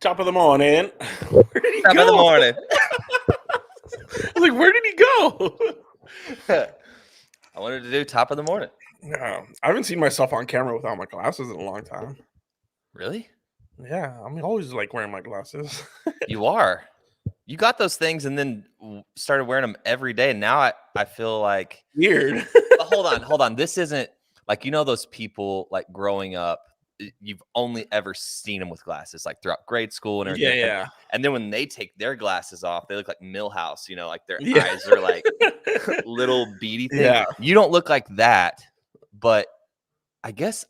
Top of the morning. Where did he Top go? of the morning. I was like, where did he go? I wanted to do top of the morning. No, I haven't seen myself on camera without my glasses in a long time. Really? Yeah, I'm always like wearing my glasses. You are. You got those things and then started wearing them every day. And now I feel like Weird. But hold on. This isn't like, those people like growing up, you've only ever seen them with glasses like throughout grade school and everything. Yeah. And then when they take their glasses off, they look like Millhouse, like their Yeah. eyes are like little beady thing. Yeah. You don't look like that, but I guess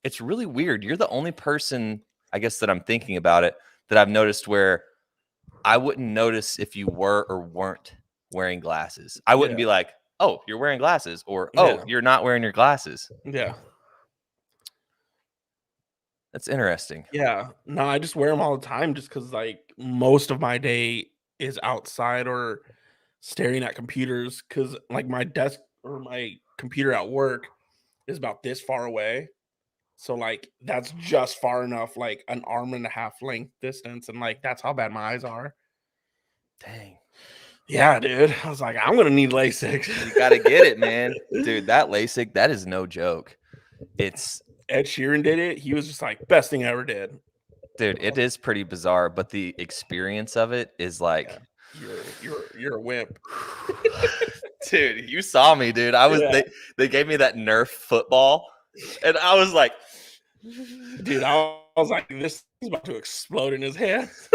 it's really weird. You're the only person, I guess, that I'm thinking about it that I've noticed where I wouldn't notice if you were or weren't wearing glasses. I wouldn't be like, oh, you're wearing glasses, or oh, you're not wearing your glasses. Yeah. That's interesting. Yeah. No, I just wear them all the time just because like most of my day is outside or staring at computers because like my desk or my computer at work is about this far away. So like that's just far enough, like an arm and a half length distance. And like that's how bad my eyes are. Dang. Yeah, dude. I was like, I'm gonna need LASIK. You gotta get it, man. Dude, that LASIK, that is no joke. It's Ed Sheeran did it. He was just like, best thing I ever did. Dude, it is pretty bizarre, but the experience of it is like you're a wimp. Dude, you saw me, dude. I was they gave me that Nerf football, and I was like, dude, I was like, this is about to explode in his hands.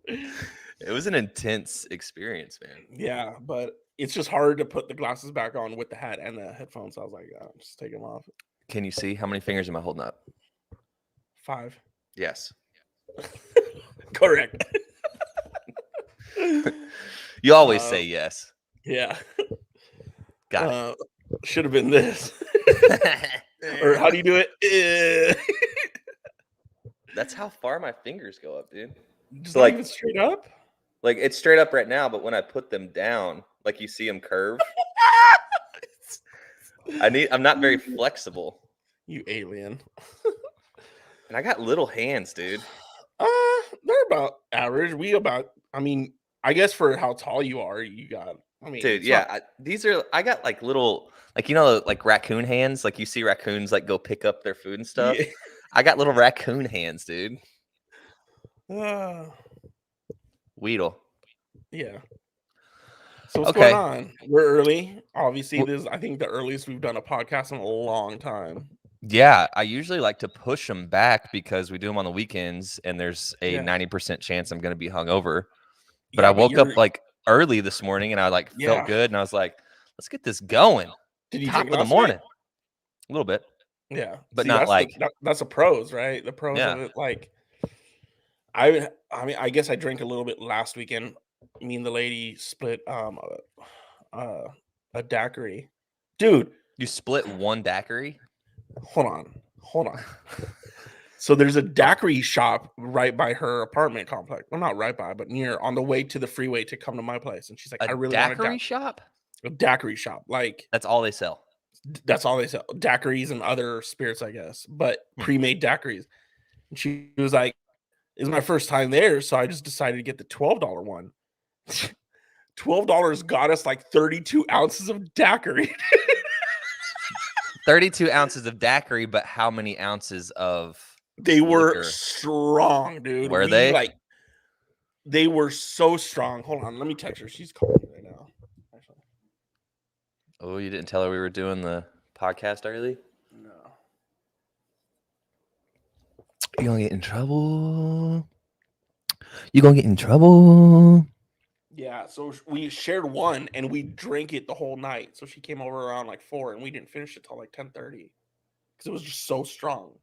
It was an intense experience, man. Yeah, but it's just hard to put the glasses back on with the hat and the headphones. So I was like, just take them off. Can you see how many fingers am I holding up? 5. Yes. Correct. You always say yes. Yeah. Got it. Should have been this. Or how do you do it? That's how far my fingers go up, dude. Just like even straight up? Like it's straight up right now, but when I put them down, like you see them curve. I'm not very flexible. You alien. And I got little hands, dude. They're about average. I guess for how tall you are, you got. Dude, yeah. I got like little, like like raccoon hands. Like you see raccoons like go pick up their food and stuff. Yeah. I got little raccoon hands, dude. Weedle. Yeah. So what's going on? We're early. Obviously, this is, I think, the earliest we've done a podcast in a long time. Yeah, I usually like to push them back because we do them on the weekends, and there's a 90% chance I'm going to be hungover. But I woke up like early this morning, and I like felt good, and I was like, "Let's get this going." Did you top of the morning? A little bit. Yeah, but not like that's the pros, right? The pros of it, like. I guess I drank a little bit last weekend. Me and the lady split a daiquiri. Dude, you split one daiquiri? Hold on. So there's a daiquiri shop right by her apartment complex. Well, not right by, but near, on the way to the freeway to come to my place. And she's like, I really want a daiquiri shop? A daiquiri shop. Like that's all they sell. That's all they sell. Daiquiris and other spirits, I guess, but pre-made daiquiris. And she was like, it's my first time there, so I just decided to get the $12 one. $12 got us like 32 ounces of daiquiri. 32 ounces of daiquiri, but how many ounces of They were strong, dude. Were they? Like, they were so strong. Hold on, let me text her. She's calling me right now. Actually. Oh, you didn't tell her we were doing the podcast early? No. You're gonna get in trouble. You're gonna get in trouble. Yeah, so we shared one and we drank it the whole night. So she came over around like 4 and we didn't finish it till like 10:30 because it was just so strong.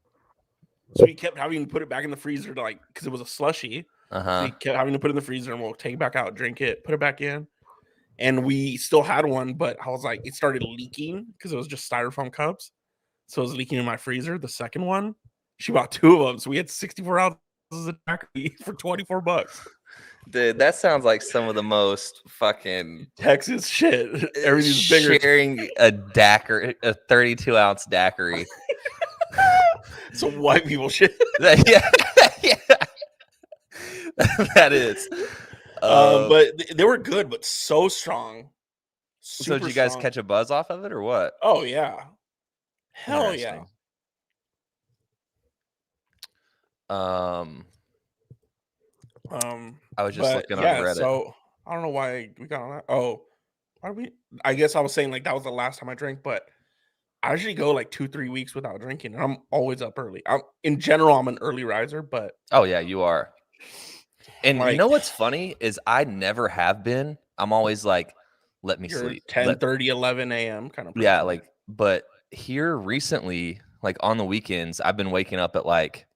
So we kept having to put it back in the freezer to because it was a slushy. So we kept having to put it in the freezer and we'll take it back out, drink it, put it back in. And we still had one, but I was like, it started leaking because it was just styrofoam cups. So it was leaking in my freezer. The second one, she bought 2 of them. So we had 64 ounces of daiquiri for $24. Dude, that sounds like some of the most fucking Texas shit. Everything's bigger. Sharing a daiquiri, a 32-ounce daiquiri. Some white people shit. Yeah. That is. But they were good, but so strong. So did Super you guys strong. catch a buzz off of it or what? Oh yeah. Hell yeah. Interesting. Um, I was just But looking on yeah, Reddit. so I don't know why we got on that. Oh, why we I guess I was saying like that was the last time I drank, but I usually go like 2-3 weeks without drinking, and I'm always up early. I'm in general, I'm an early riser, but Oh yeah, you are. And you like know what's funny is I never have been. I'm always like, let me you're sleep. 10:30, 11 a.m. kind of Yeah, person. like, but here recently, like on the weekends, I've been waking up at like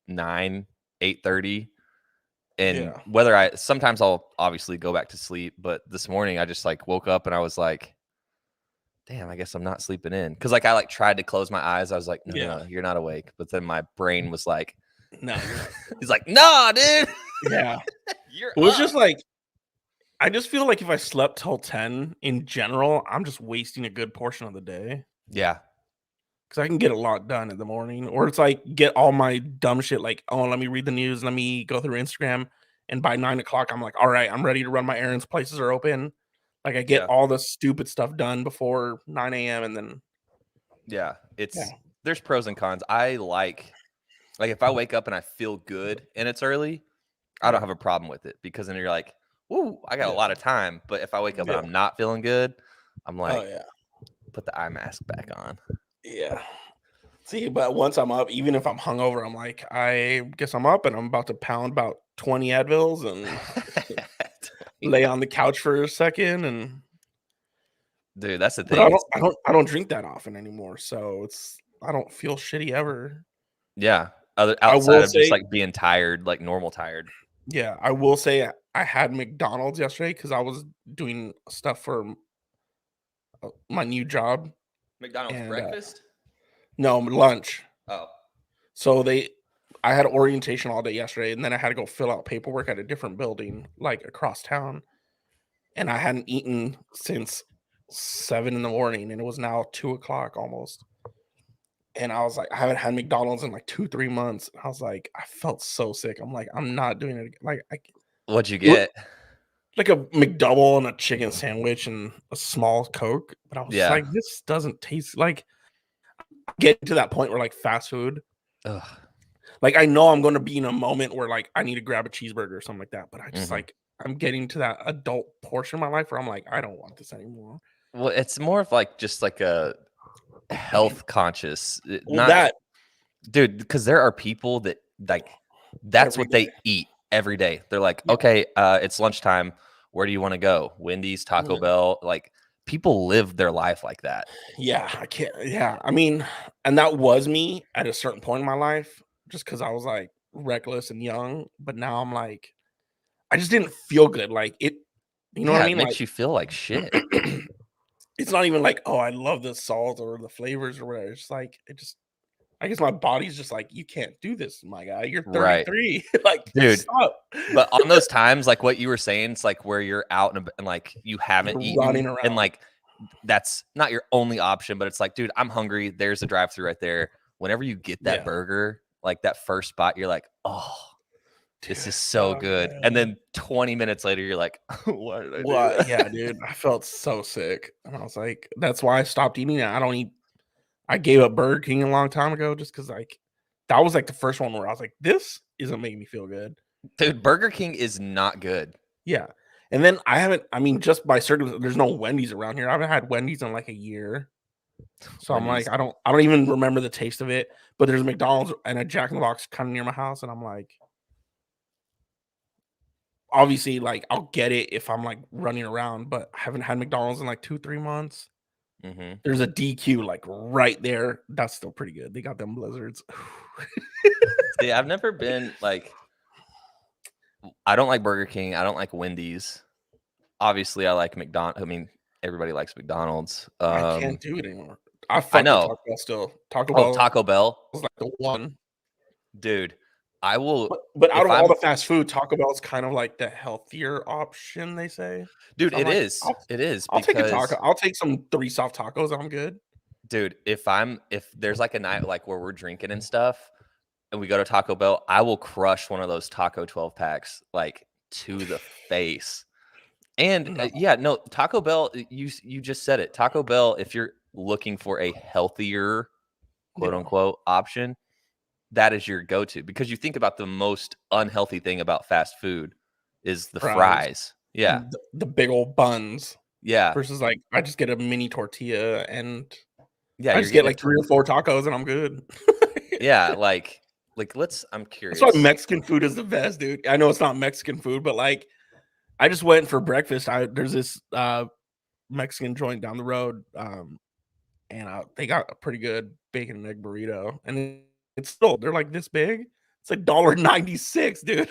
9, 8:30. And Yeah. whether sometimes I'll obviously go back to sleep, but this morning I just like woke up and I was like, damn, I guess I'm not sleeping in. Cause like I like tried to close my eyes. I was like, no, Yeah. you're not awake. But then my brain was like, No, you're not. he's like, nah, dude, Yeah. you're It was up. just like I just feel like if I slept till 10 in general, I'm just wasting a good portion of the day. Yeah. Because I can get a lot done in the morning, or it's like get all my dumb shit like, oh, let me read the news, let me go through Instagram, and by 9 o'clock, I'm like, all right, I'm ready to run my errands. Places are open. Like I get Yeah. all the stupid stuff done before 9 a.m. and then Yeah. yeah, There's pros and cons. I like if I wake up and I feel good and it's early, I don't yeah, have a problem with it because then you're like, woo, I got a yeah, lot of time. But if I wake up and yeah. I'm not feeling good, I'm Oh like, yeah, put the eye mask back on. yeah. See, but once I'm up, even if I'm hungover, I'm like, I guess I'm up and I'm about to pound about 20 Advils and lay on the couch for a second and Dude, that's the but thing. I don't drink that often anymore, so it's I don't feel shitty ever. Yeah. I Outside will of just say, like being tired, like normal tired. yeah, I will say I had McDonald's yesterday because I was doing stuff for my new job McDonald's and breakfast? no lunch. Oh. So I had orientation all day yesterday, and then I had to go fill out paperwork at a different building, like across town. And I hadn't eaten since 7 in the morning, and it was now 2 o'clock almost. And I was like, I haven't had McDonald's in like 2-3 months. I was like, I felt so sick. I'm like, I'm not doing it again. Like What'd you it, get? like a McDouble and a chicken sandwich and a small Coke. But I was just Yeah. like, this doesn't taste like getting to that point where like fast food. Ugh. Like I know I'm going to be in a moment where like I need to grab a cheeseburger or something like that. But I just Mhm. like I'm getting to that adult portion of my life where I'm like, I don't want this anymore. Well, it's more of like just like a health conscious, Well, not that dude, because there are people that like that's every what day. they eat every day. They're like, Yeah. okay, it's lunchtime. Where do you want to go? Wendy's, Taco Yeah. Bell. Like people live their life like that. Yeah, I can't. Yeah, I mean, and that was me at a certain point in my life, just because I was like reckless and young. But now I'm like, I just didn't feel good. Like it, you know what I Yeah, it mean? Like makes you feel like shit. it's not even like, oh, I love the salt or the flavors or whatever. It's just like it just. I guess my body's just like, you can't do this, my guy. You're Right. 33. Like, Dude, stop. but on those times, like what you were saying, it's like where you're out and like you haven't You're eaten running and around. like that's not your only option, but it's like, dude, I'm hungry. There's a drive through right there. Whenever you get that Yeah, burger, like that first spot, you're like, oh, dude. this is so good. And Man. then 20 minutes later, you're like, why did I do What? that? Yeah, dude. I felt so sick, and I was like, that's why I stopped eating it. I don't eat. I gave up Burger King a long time ago, just because like that was like the first one where I was like, this isn't making me feel good. Dude, Burger King is not good. Yeah, and then I haven't. I mean, just by circumstance, there's no Wendy's around here. I haven't had Wendy's in like a year. So I'm like, Wendy's. I don't even remember the taste of it. But there's McDonald's and a Jack in the Box kind of near my house, and I'm like, obviously, like I'll get it if I'm like running around, but I haven't had McDonald's in like 2-3 months. Hmm. There's a DQ like right there. That's still pretty good. They got them blizzards. See, I've never been like, I don't like Burger King. I don't like Wendy's. Obviously, I like McDonald's. I mean, everybody likes McDonald's. I can't do it anymore. I I fuck with know. Taco Bell still. Taco Oh, Bell Taco Bell, was like the one. dude. I will But out if of all I'm the fast food, Taco Bell is kind of like the healthier option, they say. dude, So I'm it like, is. It is I'll take a taco. because I'll take some 3 soft tacos. I'm good. dude, if there's like a night like where we're drinking and stuff, and we go to Taco Bell, I will crush one of those Taco 12 packs like to the face. And No, no, Taco Bell, you just said it. Taco Bell, if you're looking for a healthier, quote yeah, unquote, option, that is your go-to, because you think about the most unhealthy thing about fast food is the fries fries. Yeah. and the big old buns Yeah. versus like I just get a mini tortilla and Yeah. I You're just get getting like 3 or 4 tacos and I'm good. yeah. Like I'm That's why curious. Mexican food is the best, dude. I know it's not Mexican food, but like I just went for breakfast. There's this Mexican joint down the road, and they got a pretty good bacon and egg burrito, and it's still they're like this big. It's like $1.96, dude.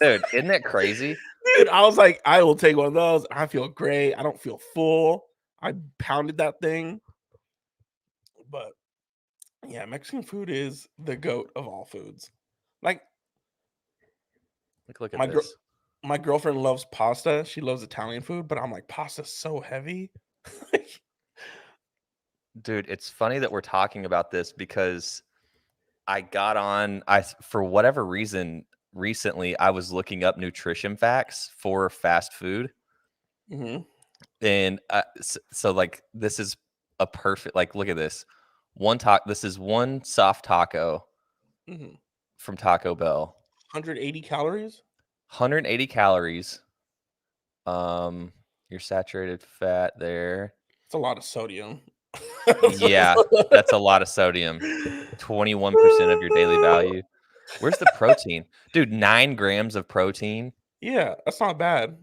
Dude, isn't that crazy? Dude, I was like, I will take one of those. I feel great. I don't feel full. I pounded that thing, but yeah, Mexican food is the goat of all foods. Like Like, look at my girl, this. my girlfriend loves pasta. She loves Italian food, but I'm like, pasta's so heavy. Dude, it's funny that we're talking about this because for whatever reason, recently I was looking up nutrition facts for fast food. Mhm. And so like this is a perfect, like, look at this. This is one soft taco Mhm. from Taco Bell. 180 calories. 180 calories. Your saturated fat there. It's a lot of sodium. Yeah, that's a lot of sodium. 21% of your daily value. Where's the protein? Dude, 9 grams of protein. Yeah, that's not bad.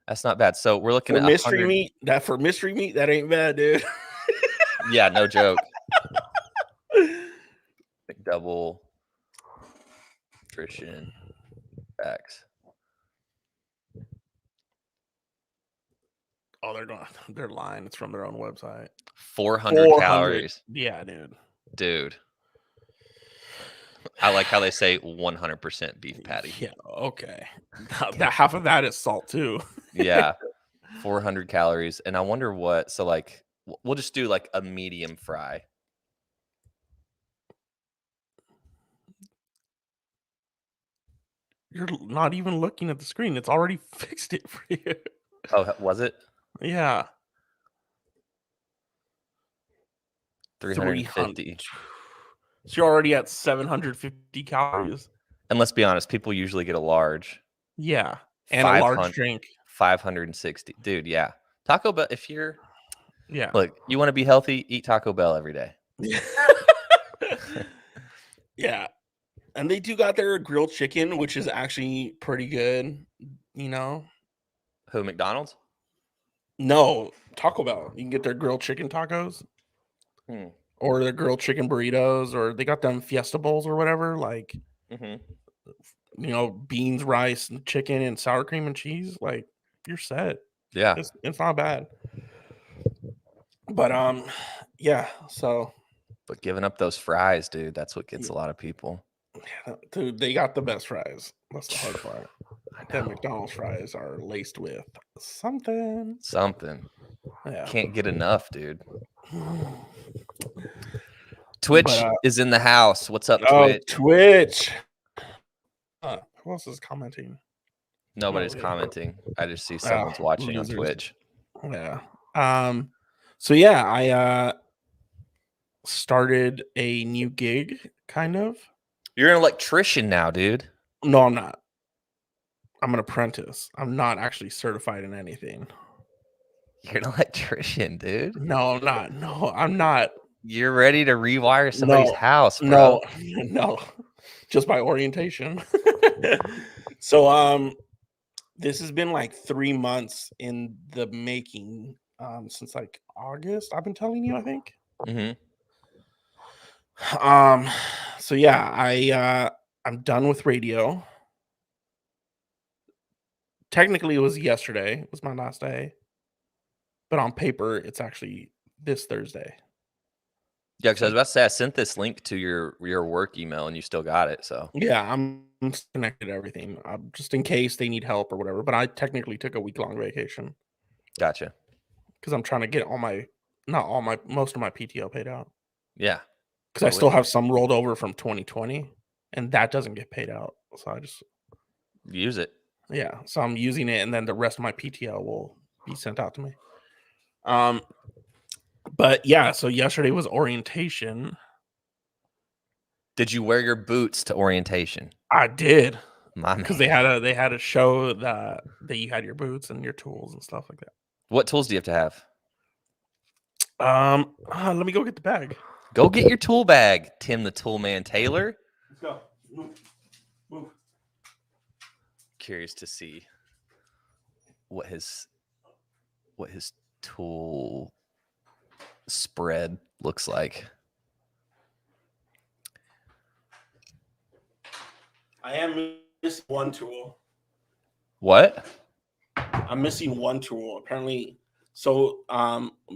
That's not bad. So we're looking For at mystery 100. meat, that ain't bad, dude. Yeah, no joke. Double nutrition facts. Oh, they're lying. It's from their own website. 400 400. calories. Yeah, dude. Dude. I like how they say 100% beef patty. Yeah, okay. That half of that is salt too. Yeah. 400 calories. And I wonder what, so like, we'll just do like a medium fry. You're not even looking at the screen. It's already fixed it for you. Oh, was it? Yeah. 300. 350. So you're already at 750 calories. And let's be honest, people usually get a large. Yeah. And a large 500 drink. 560. Dude, yeah. Taco Bell, Yeah. look, you want to be healthy, eat Taco Bell every day. Yeah. And they do got their grilled chicken, which is actually pretty good, you know. Who, McDonald's? No, Taco Bell. You can get their grilled chicken tacos or their grilled chicken burritos, or they got them Fiesta Bowls or whatever, like, beans, rice, and chicken, and sour cream and cheese. Like, you're set. Yeah. It's not bad. But yeah. So, But giving up those fries, dude, that's what gets a lot of people. dude, they got the best fries. That's the hard part. That McDonald's fries are laced with something. Yeah. Can't get enough, dude. But, Twitch is in the house. What's up, Twitch? Twitch. Who else is commenting? Nobody's commenting. I just see someone's watching on Twitch. Yeah. So yeah, I started a new gig, kind of. You're an electrician now, dude. No, I'm not. I'm an apprentice. I'm not actually certified in anything. You're an electrician, dude. No, I'm not. No, I'm not. You're ready to rewire somebody's house, bro. No. Just by orientation. So this has been like 3 months in the making. Since like August, I've been telling you, I think. So yeah, I'm done with radio. Technically, it was yesterday. It was my last day. But on paper, it's actually this Thursday. Yeah, because I was about to say I sent this link to your work email and you still got it. So yeah, I'm connected to everything, just in case they need help or whatever. But I technically took a week-long vacation. Gotcha. Because I'm trying to get most of my PTO paid out. Yeah. Because I still have some rolled over from 2020, and that doesn't get paid out. So I just use it. Yeah, so I'm using it, and then the rest of my PTO will be sent out to me. But yeah, so yesterday was orientation. Did you wear your boots to orientation? I did, My because man. they had a show that you had your boots and your tools and stuff like that. What tools do you have to have? Let me go get the bag. Go get your tool bag, Tim the Tool Man Taylor. Let's go. Move. Curious to see what his tool spread looks like. I am missing one tool. What? I'm missing one tool. Apparently, so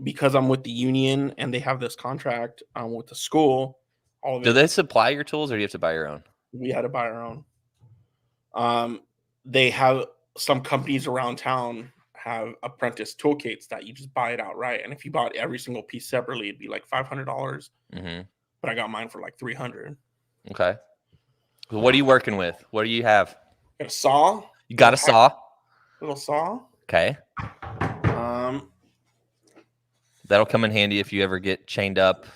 because I'm with the union and they have this contract with the school, all of Do it, they supply your tools, or do you have to buy your own? we had to buy our own. They have some companies around town have apprentice toolkits that you just buy it outright, and if you bought every single piece separately, it'd be like $500. Mm-hmm. But I got mine for like $300. Okay. So what are you working with? What do you have? Got a saw. You got a saw? Little saw. Okay. That'll come in handy if you ever get chained up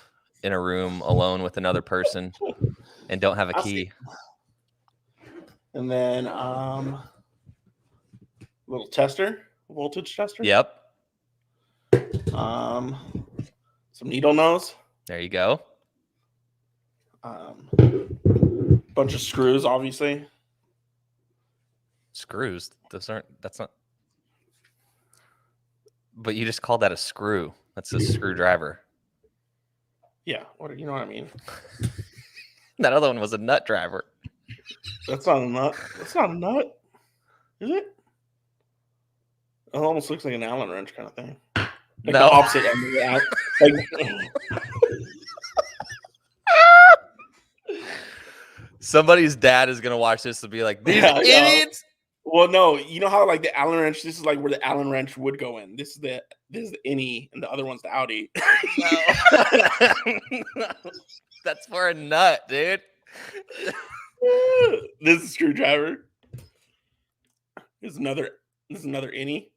in a room alone with another person and don't have a key. And then little tester, voltage tester. Yep. Some needle nose. There you go. Bunch of screws, obviously. Screws. That's not. But you just called that a screw. That's a screwdriver. Yeah, you know what I mean. That other one was a nut driver. That's not a nut. That's not a nut, is it? It almost looks like an Allen wrench kind of thing. Like no. The opposite end of that. Somebody's dad is gonna watch this and be like, "These idiots." Well, no, you know how like the Allen wrench. This is like where the Allen wrench would go in. This is the innie, and the other one's the outie. No. That's for a nut, dude. This is a screwdriver. This is another innie.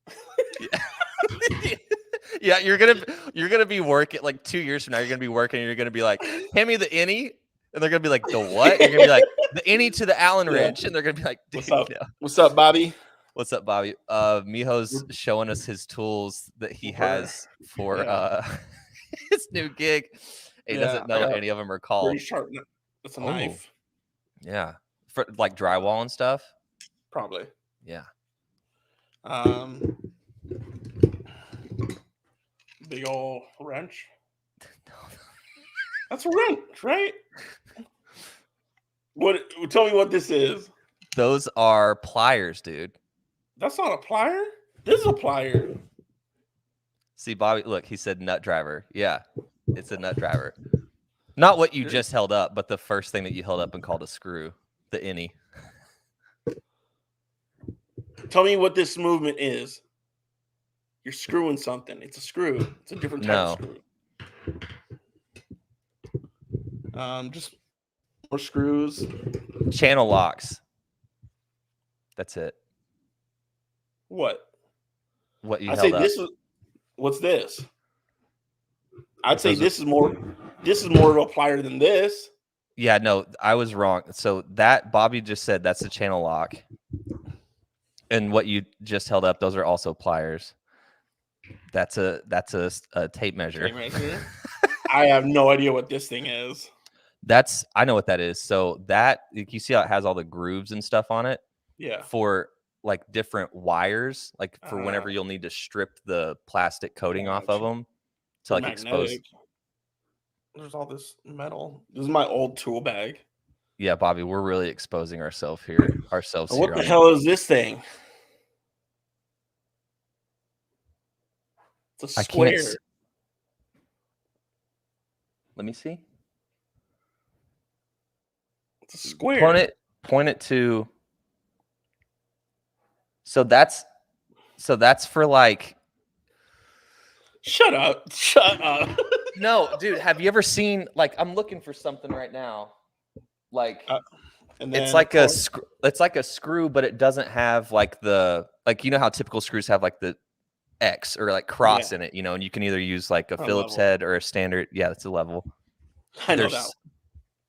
Yeah, you're gonna be working like 2 years from now. You're gonna be working, and you're gonna be like, "Hand me the innie," and they're gonna be like, "The what?" You're gonna be like, "The innie to the Allen wrench," and they're gonna be like, "What's up? No. What's up, Bobby? What's up, Bobby?" Mijo's showing us his tools that he has for his new gig. He doesn't know what any of them are called. Pretty sharp. That's a knife. Yeah, for like drywall and stuff. Probably. Yeah. Big old wrench. That's a wrench, right? What? Tell me what this is. Those are pliers, dude. That's not a plier. This is a plier. See, Bobby, look, he said nut driver. Yeah, it's a nut driver. Not what you just held up, but the first thing that you held up and called a screw, the innie. Tell me what this movement is. You're screwing something. It's a screw. It's a different type of screw. Just more screws. Channel locks. That's it. What? What you I'd held say up. this is. What's this? I'd say this is more of a plier than this. Yeah, no, I was wrong. So that Bobby just said that's a channel lock. And what you just held up, those are also pliers. That's a tape measure. I have no idea what this thing is. I know what that is. So that you see how it has all the grooves and stuff on it? Yeah. For like different wires, like for whenever you'll need to strip the plastic coating off of them to like expose. There's all this metal. This is my old tool bag. Yeah, Bobby, we're really exposing ourselves here. What the hell is this thing? It's a square. Let me see. It's a square. Point it to. So that's for like. Shut up. No, dude, have you ever seen, like, I'm looking for something right now. Like, And then it's like a screw, but it doesn't have like you know how typical screws have like the X or like cross in it, you know, and you can either use like a Phillips head or a standard. Yeah, that's a level. I know that.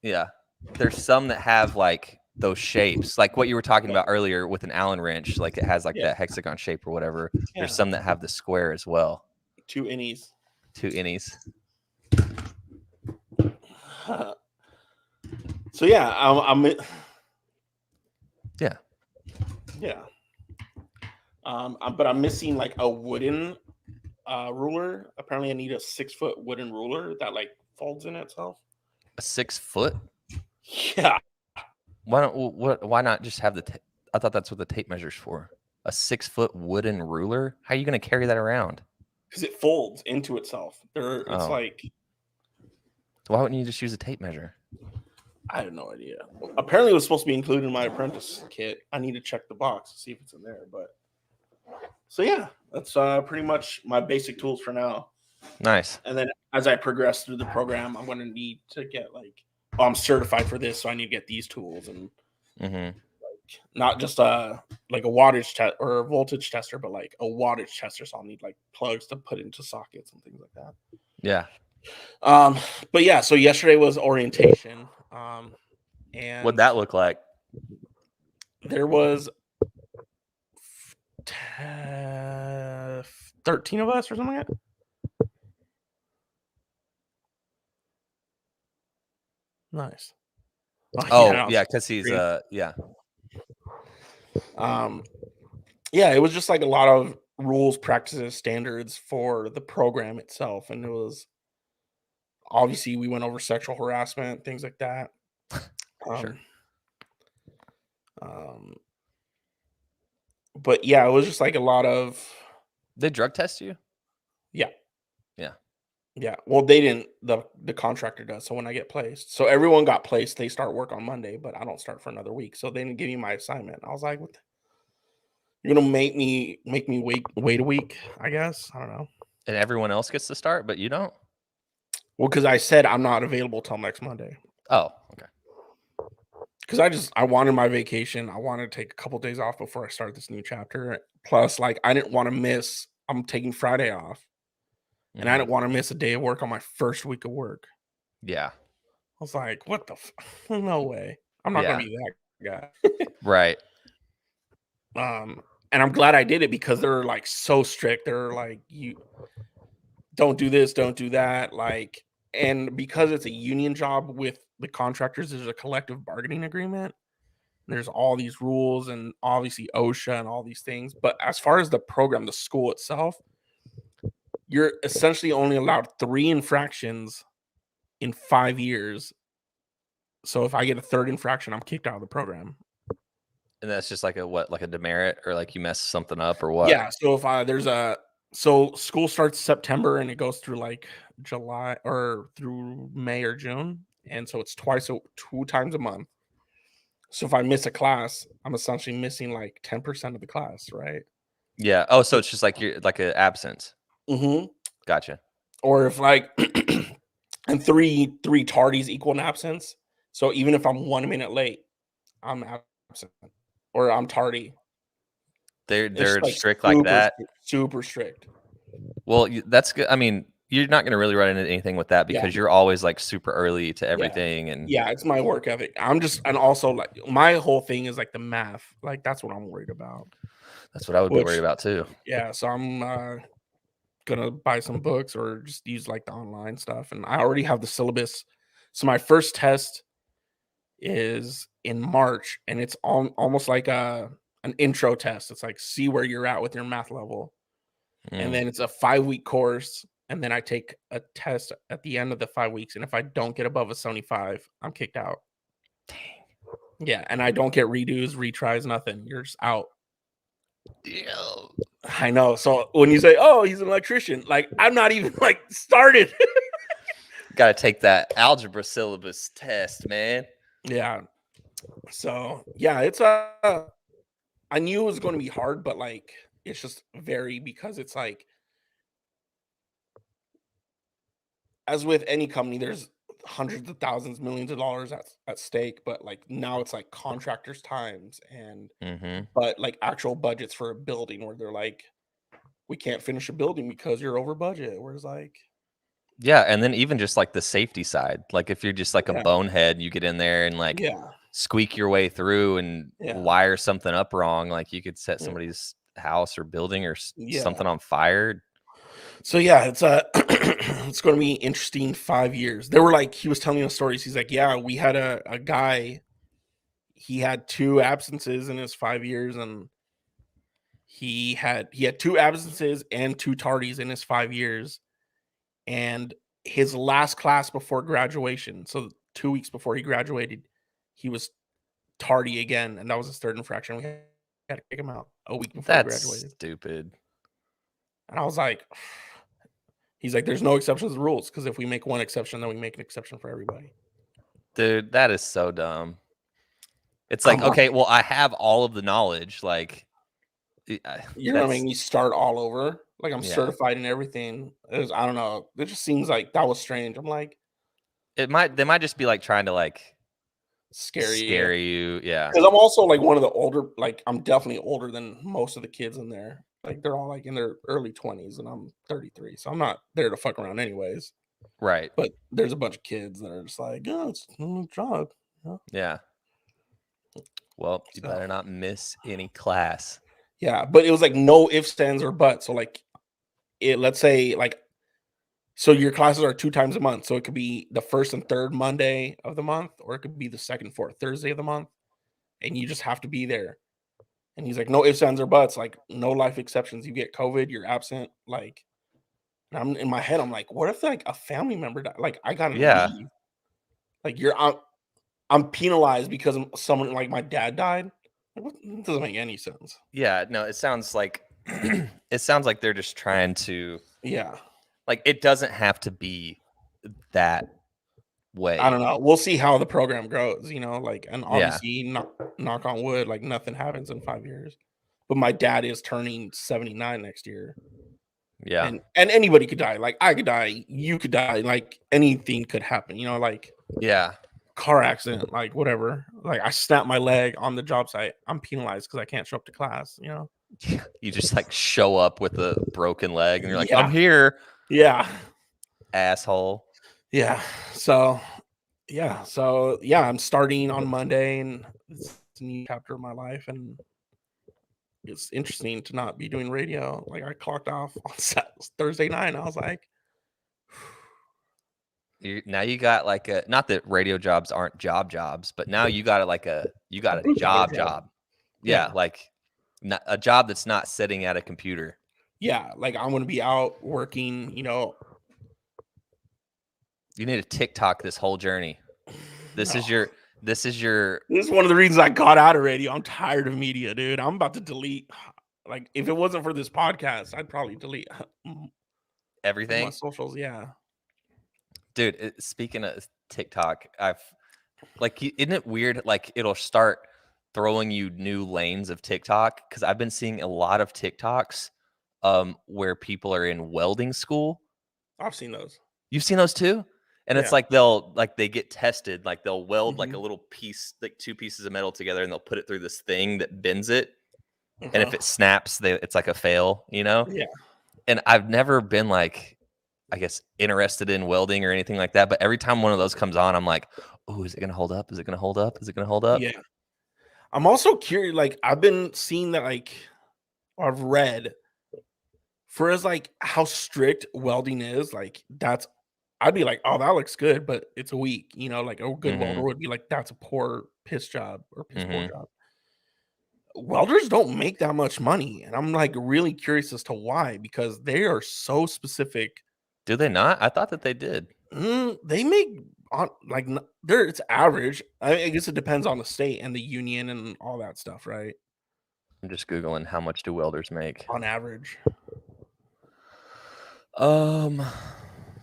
Yeah, there's some that have like those shapes, like what you were talking about earlier with an Allen wrench, like it has like that hexagon shape or whatever. Yeah. There's some that have the square as well. 2 innies. 2 innies. So yeah, I'm yeah. But I'm missing like a wooden ruler. Apparently, I need a 6-foot wooden ruler that like folds in itself. A 6 foot? Yeah. Why not just have the I thought that's what the tape measure's for. A 6 foot wooden ruler? How are you going to carry that around? Because it folds into itself. It's like. Why wouldn't you just use a tape measure? I have no idea. Apparently, it was supposed to be included in my apprentice kit. I need to check the box to see if it's in there. But so yeah, that's pretty much my basic tools for now. Nice. And then as I progress through the program, I'm going to need to get like, I'm certified for this, so I need to get these tools and like not just like a wattage test or a voltage tester, but like a wattage tester. So I'll need like plugs to put into sockets and things like that. Yeah. But yeah, so yesterday was orientation. And what'd that look like? There was 13 of us or something like that. Nice. Yeah, because he's yeah. Yeah, it was just like a lot of rules, practices, standards for the program itself, and it was obviously we went over sexual harassment, things like that. Sure. But yeah, it was just like a lot of. They drug test you? Yeah. Yeah. Yeah. Well, they didn't. The contractor does. So when I get placed, so everyone got placed. They start work on Monday, but I don't start for another week. So they didn't give me my assignment. I was like, "What? You're gonna make me wait a week? I guess I don't know." And everyone else gets to start, but you don't? Well, because I said I'm not available till next Monday. Oh, okay. Because I wanted my vacation. I wanted to take a couple days off before I start this new chapter. Plus, like I didn't want to miss. I'm taking Friday off. And I didn't want to miss a day of work on my first week of work. Yeah. I was like, what the no way. I'm not going to be that guy. Right. And I'm glad I did it because they're like so strict. They're like, you don't do this, don't do that. Like, and because it's a union job with the contractors, there's a collective bargaining agreement. There's all these rules and obviously OSHA and all these things. But as far as the program, the school itself, you're essentially only allowed 3 infractions in 5 years. So if I get a 3rd infraction, I'm kicked out of the program. And that's just like a demerit or like you mess something up or what? Yeah. So if so school starts September and it goes through like July or through May or June. And so it's 2 times a month. So if I miss a class, I'm essentially missing like 10% of the class, right? Yeah. Oh, so it's just like you're like an absence. Mm-hmm. Gotcha. Or if like and three tardies equal an absence. So even if I'm 1 minute late, I'm absent or I'm tardy. They're like strict like that. Super strict. Well, that's good. I mean, you're not going to really run into anything with that because you're always like super early to everything. And yeah, it's my work ethic. And also like my whole thing is like the math. Like that's what I'm worried about. That's what I would be worried about too. Yeah. So I'm gonna buy some books or just use like the online stuff. And I already have the syllabus. So my first test is in March and it's almost like an intro test. It's like see where you're at with your math level. And then it's a 5-week course. And then I take a test at the end of the 5 weeks. And if I don't get above a 75, I'm kicked out. Dang. Yeah. And I don't get redos, retries, nothing. You're just out. Yeah. I know. So when you say, oh, he's an electrician, like I'm not even like started. Got to take that algebra syllabus test, man. Yeah. So yeah, it's I knew it was going to be hard, but like it's just very because it's like as with any company, there's hundreds of thousands, millions of dollars at stake, but like now it's like contractors' times and but like actual budgets for a building where they're like, we can't finish a building because you're over budget. Whereas like, Yeah, and then even just like the safety side, like if you're just like a yeah, bonehead, you get in there and like yeah, squeak your way through and yeah, wire something up wrong, like you could set yeah, somebody's house or building or yeah. something on fire. So yeah, it's it's going to be interesting 5 years. They were like, he was telling me the stories. He's like, yeah, we had a guy. He had 2 absences in his 5 years, and he had 2 absences and 2 tardies in his 5 years. And his last class before graduation, so 2 weeks before he graduated, he was tardy again, and that was his 3rd infraction. We had to kick him out a week before he That's graduated. stupid. And I was like, he's like, there's no exceptions to the rules, because if we make one exception, then we make an exception for everybody. Dude, that is so dumb. It's like, okay, well, I have all of the knowledge. Like, you're gonna make me start all over. Like I'm Yeah. certified in everything. I don't know. It just seems like that was strange. I'm like, they might just be like trying to like scare you. Yeah. Because I'm also like one of the older, like I'm definitely older than most of the kids in there. Like they're all like in their early 20s and I'm 33. So I'm not there to fuck around anyways. Right. But there's a bunch of kids that are just like, oh, it's a job. Yeah. Well, you better not miss any class. Yeah, but it was like no ifs, ands, or buts. So like let's say like, so your classes are 2 times a month. So it could be the 1st and 3rd Monday of the month, or it could be the 2nd, 4th Thursday of the month. And you just have to be there. And he's like, no ifs, ands, or buts, like no life exceptions. You get COVID, you're absent. Like, I'm in my head, I'm like, what if like a family member died? Like, I gotta leave. Like, I'm penalized because someone like my dad died. It doesn't make any sense. Yeah, no, it sounds like they're just trying to. Yeah. Like, it doesn't have to be that way. I don't know. We'll see how the program grows, like, and obviously knock on wood, like nothing happens in 5 years. But my dad is turning 79 next year. Yeah. And anybody could die. Like I could die, you could die, like anything could happen, like car accident, like whatever. Like I snapped my leg on the job site. I'm penalized because I can't show up to class, You just like show up with a broken leg and you're like, Yeah. I'm here. Yeah. Asshole. Yeah. So I'm starting on Monday and it's a new chapter of my life, and it's interesting to not be doing radio. Like I clocked off on Thursday night and I was like, now you got like a, not that radio jobs aren't jobs, but now you got a job. Yeah. Like a job that's not sitting at a computer. Yeah. Like I'm going to be out working, You need to TikTok this whole journey. This is one of the reasons I got out of radio. I'm tired of media, dude. I'm about to delete. Like if it wasn't for this podcast, I'd probably delete everything. My socials. Yeah. Dude, speaking of TikTok, isn't it weird? Like it'll start throwing you new lanes of TikTok, because I've been seeing a lot of TikToks where people are in welding school. I've seen those. You've seen those too? And it's like they get tested, like they'll weld like a little piece, like 2 pieces of metal together, and they'll put it through this thing that bends it. And if it snaps, it's like a fail, Yeah. And I've never been like, I guess, interested in welding or anything like that. But every time one of those comes on, I'm like, oh, is it going to hold up? Is it going to hold up? Is it going to hold up? Yeah. I'm also curious. Like I've been seeing that, like I've read for as like how strict welding is, like I'd be like, oh, that looks good, but it's weak. Like a good welder would be like, that's a poor piss job or piss poor job. Welders don't make that much money. And I'm like really curious as to why, because they are so specific. Do they not? I thought that they did. They make like it's average. I guess it depends on the state and the union and all that stuff, right? I'm just Googling how much do welders make on average.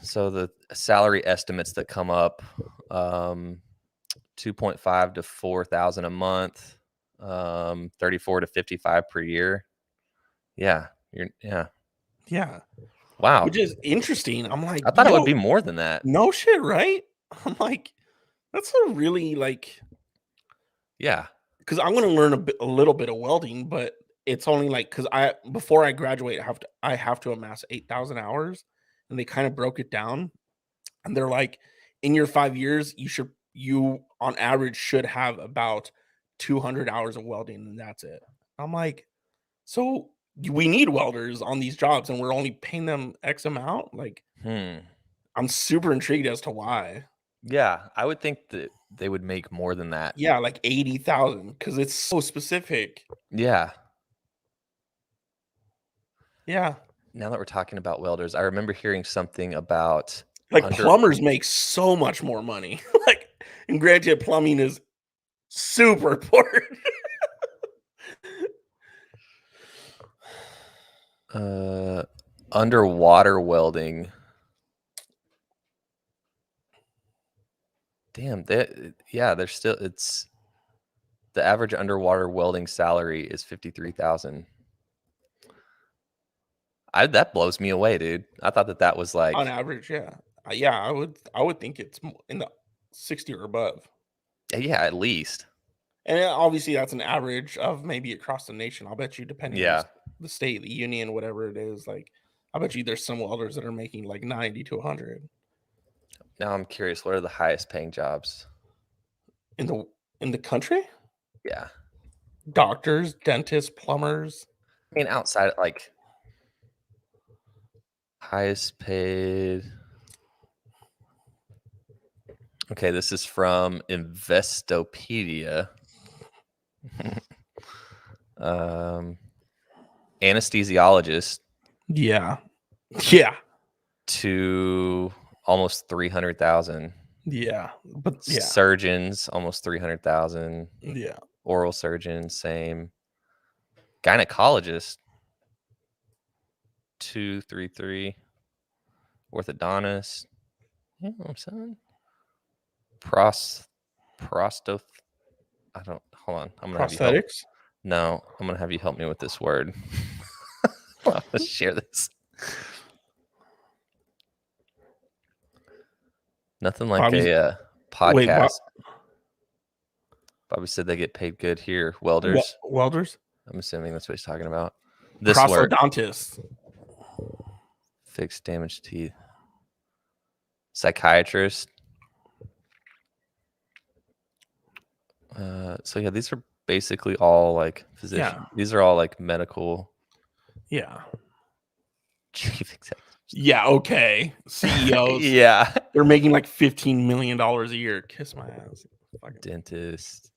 So the salary estimates that come up, 2.5 to 4,000 a month, 34 to 55 per year. Yeah. Yeah. Wow. Which is interesting. I'm like, I thought it would be more than that. No shit, right? I'm like, that's a really like, Yeah. because I'm going to learn a little bit of welding, but it's only like because before I graduate, I have to amass 8,000 hours, and they kind of broke it down, and they're like, in your 5 years, you on average should have about 200 hours of welding, and that's it. I'm like, so we need welders on these jobs, and we're only paying them X amount. Like, I'm super intrigued as to why. Yeah, I would think that they would make more than that. Yeah, like 80,000 because it's so specific. Yeah. Yeah. Now that we're talking about welders, I remember hearing something about Like plumbers make so much more money. Like, and granted, plumbing is super important. underwater welding. Damn, they're still it's the average underwater welding salary is 53,000. That blows me away, dude. I thought that was like On average, yeah. Yeah, I would think it's in the 60 or above. yeah, at least. And obviously that's an average of maybe across the nation. I'll bet you depending on the state, the union, whatever it is, like I bet you there's some welders that are making like 90 to 100. Now I'm curious, what are the highest paying jobs in the country? Yeah. Doctors, dentists, plumbers. I mean, outside like highest paid. Okay, this is from Investopedia. Anesthesiologist. Yeah. To almost 300,000. Yeah, but yeah. Surgeons almost 300,000. Yeah. Oral surgeon, same. Gynecologist 233. Orthodontist. Yeah, I'm saying. Prostoth. I don't. Hold on. I'm gonna have you help. Prosthetics? No, I'm gonna have you help me with this word. Let's share this. Nothing like a podcast. Wait, Bobby said they get paid good here. Welders. Welders? I'm assuming that's what he's talking about. This Prosthodontist. Fix damaged teeth. Psychiatrist. So yeah, these are basically all like physicians. Yeah. These are all like medical. Yeah. Chief executive. Yeah, okay. CEOs. Yeah. They're making like $15 million a year. Kiss my ass. Dentist.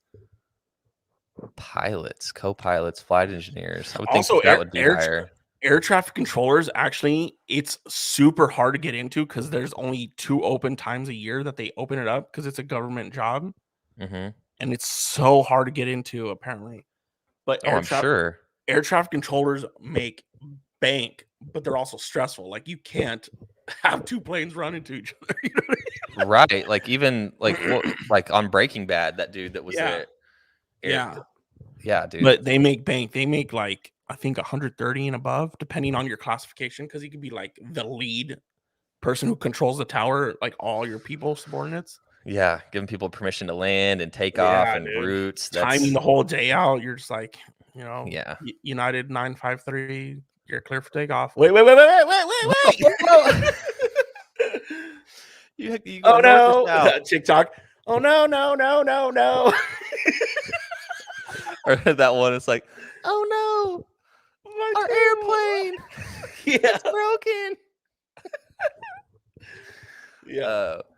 Pilots, co-pilots, flight engineers. I would also, think that would be higher. Air traffic controllers, actually, it's super hard to get into because there's only 2 open times a year that they open it up because it's a government job. Mm-hmm. And it's so hard to get into, apparently. But I'm sure air traffic controllers make bank, but they're also stressful. Like, you can't have 2 planes run into each other. You know what I mean? Right. Like, even like on Breaking Bad, that dude that was there. Yeah, dude. But they make bank. They make like, I think 130 and above, depending on your classification, because you could be like the lead person who controls the tower, like all your people, subordinates. Yeah, giving people permission to land and take off and routes. Timing the whole day out. You're just like, you know, yeah. United 953, you're clear for takeoff. Wait. you oh no, TikTok. Oh no. Or that one is like, oh no, our airplane, it's broken.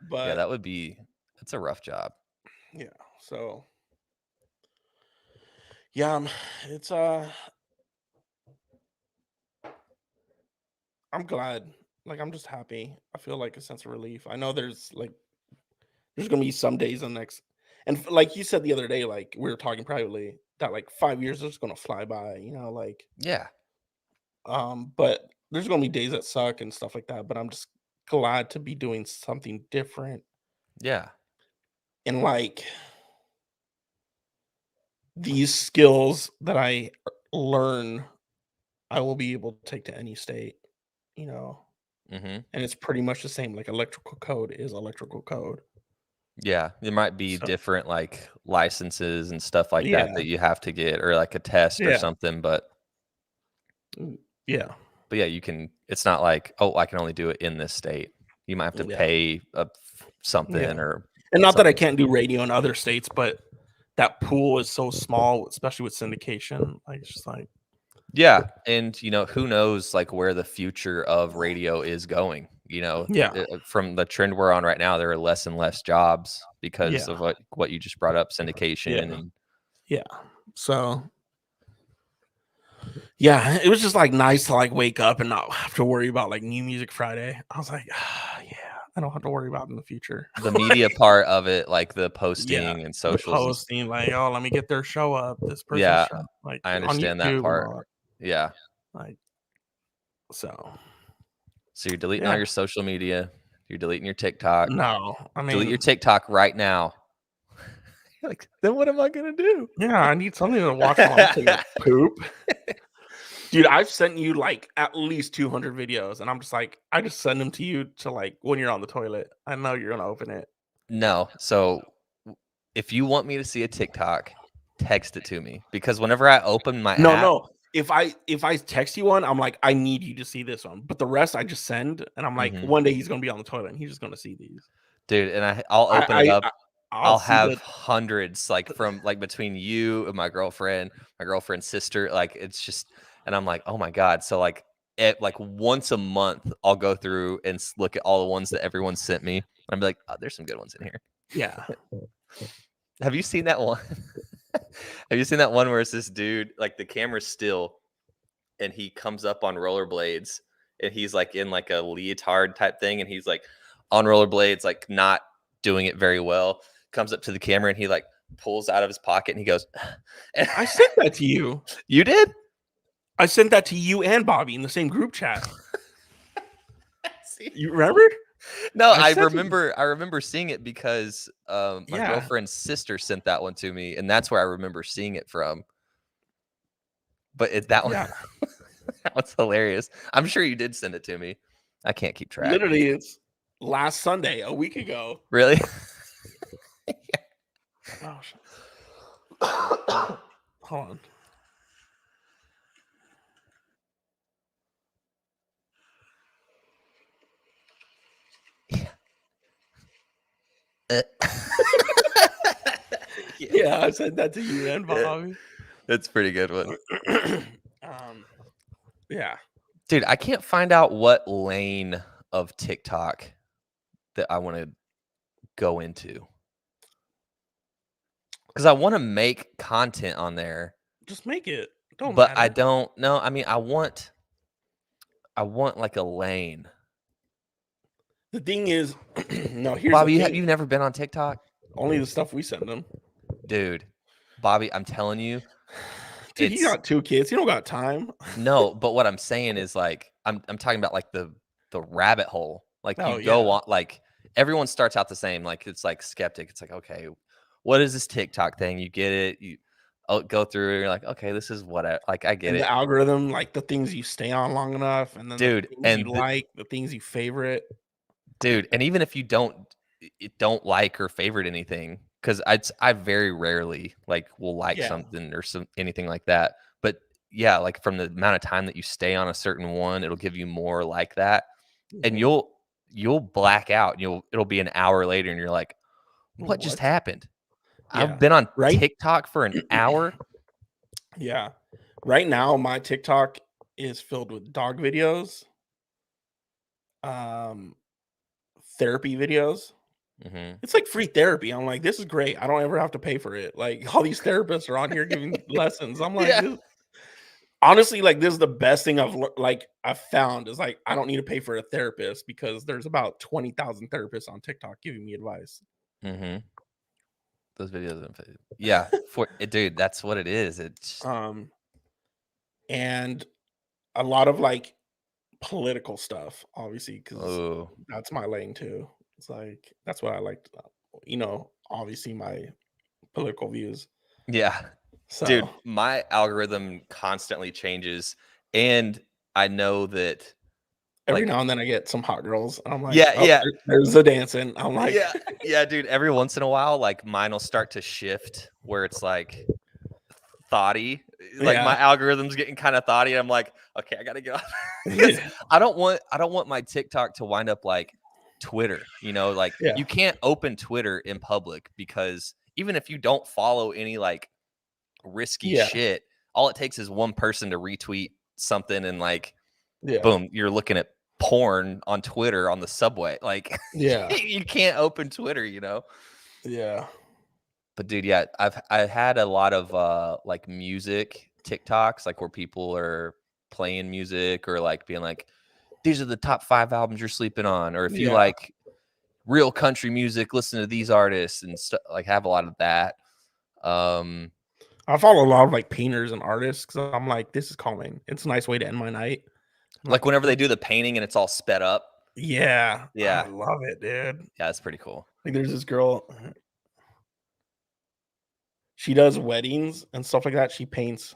But yeah, that's a rough job. Yeah. So yeah, it's I'm glad. Like, I'm just happy. I feel like a sense of relief. I know there's gonna be some days on next, and like you said the other day, like we were talking privately, that like 5 years is gonna fly by, you know, like yeah. But there's gonna be days that suck and stuff like that. But I'm just glad to be doing something different. Yeah. And like these skills that I learn, I will be able to take to any state, you know. Mm-hmm. And it's pretty much the same. Like, electrical code is electrical code. Yeah, there might be So different like licenses and stuff like that yeah, that you have to get, or like a test or yeah, something. But yeah, yeah, you can. It's not like, oh, I can only do it in this state. You might have to yeah, pay yeah. something or And not that I something. can't do radio in other states, but that pool is so small, especially with syndication. Like it's just like Yeah, and who knows like where the future of radio is going. yeah, From the trend we're on right now, there are less and less jobs because yeah, of what you just brought up, syndication yeah, and yeah. So yeah, it was just like nice to like wake up and not have to worry about like new music Friday. I was like, yeah, I don't have to worry about it in the future. the media part of it, like the Yeah, posting and the socials and posting, like, oh, let me get their show up, this person's yeah, show, like I on understand that YouTube and part. all that. Yeah. Like, so So you're deleting all yeah, your social media, you're deleting your TikTok. no, I Delete your mean, TikTok right now. Like, then what am I gonna do? yeah, I need something to watch while I'm taking a poop. Dude, I've sent you like at least 200 videos, and I'm just like, I just send them to you to like when you're on the toilet. I know you're gonna open it. No. So if you want me to see a TikTok, text it to me because whenever I open my No, app, no. If I text you one, I'm like, I need you to see this one. But the rest I just send, and I'm like, mhm, one day he's gonna be on the toilet, and he's just gonna see these. dude, and I'll I open it I, up. I I'll I'll see have the hundreds like from like between you and my girlfriend's sister. Like it's just, and I'm like, oh my god. So like once a month, I'll go through and look at all the ones that everyone sent me. And I'm like, oh, there's some good ones in here. yeah. Have you seen that one? Have you seen that one where it's this dude, like the camera's still and he comes up on rollerblades and he's like in like a leotard type thing and he's like on rollerblades, like not doing it very well. Comes up to the camera and he like pulls out of his pocket and he goes, and I sent that to you. you did? I sent that to you and Bobby in the same group chat. See? You remembered? No, I sent it. I remember seeing it because my Yeah, girlfriend's sister sent that one to me, and that's where I remember seeing it from. But that one yeah. that one's hilarious. I'm sure you did send it to me. I can't keep track. Literally, it's last Sunday, a week ago. Really? Oh, hold on. Uh, Yeah, I sent that to you and Yeah. Bobby. That's a pretty good one. Yeah. Dude, I can't find out what lane of TikTok that I want to go into. Because I want to make content on there, Just make it. Don't but I matter. don't know. I mean, I want like a lane. The thing is, no, here's Bobby, the thing. you've never been on TikTok? Only the stuff we send them. Dude, Bobby, I'm telling you, Dude, you it's got 2 kids. You don't got time. no, but what I'm saying is like I'm talking about like the rabbit hole. Like you Oh, go yeah. on like everyone starts out the same. Like it's like skeptic. It's like, okay, what is this TikTok thing? You get it, you go through it, you're like, okay, this is what I get And it. the algorithm, like the things you stay on long enough, and then the Dude, things you like, the things you favorite. dude, and even if you don't like or favorite anything, because I very rarely like will like Yeah. something or anything like that. But yeah, like from the amount of time that you stay on a certain one, it'll give you more like that. And Mhm. you'll black out. It'll be an hour later and you're like, what just What? happened? I've Yeah. been on Right? TikTok for an hour. Yeah. Right now, my TikTok is filled with dog videos, um, therapy videos. Hmm. It's like free therapy. I'm like, this is great. I don't ever have to pay for it. Like all these therapists are on here giving lessons. I'm like, Yeah. honestly, like this is the best thing I've found is like I don't need to pay for a therapist because there's about 20,000 therapists on TikTok giving me advice. Hmm. Those videos. Yeah. Dude, that's what it is. It's Um, and a lot of like political stuff, obviously, because oh that's my lane too. It's like that's what I like. Obviously my political views. yeah. Dude, So my algorithm constantly changes, and I know that Every Like, now and then I get some hot girls. And I'm like, yeah, oh, yeah, there's the dancing. I'm like, yeah, yeah, dude. Every once in a while, like mine will start to shift where it's like thoughty. Like my yeah, algorithm's getting kind of thoughty. And I'm like, okay, I gotta go because yeah, I don't want my TikTok to wind up like Twitter. You know, like yeah, you can't open Twitter in public because even if you don't follow any like risky yeah, shit, all it takes is one person to retweet something and like yeah, boom, you're looking at porn on Twitter on the subway. Like yeah, you can't open Twitter, you know. yeah, But dude, yeah, I had a lot of like music TikToks, like where people are playing music or like being like, these are the top 5 albums you're sleeping on, or if you yeah. like real country music, listen to these artists and stuff. Like have a lot of that. I follow a lot of like painters and artists because I'm like, this is calming. It's a nice way to end my night. I'm Like like, whenever they do the painting and it's all sped up. yeah, I Yeah, love it, dude. yeah, that's pretty cool. Like, there's this girl. She does weddings and stuff like that. She paints.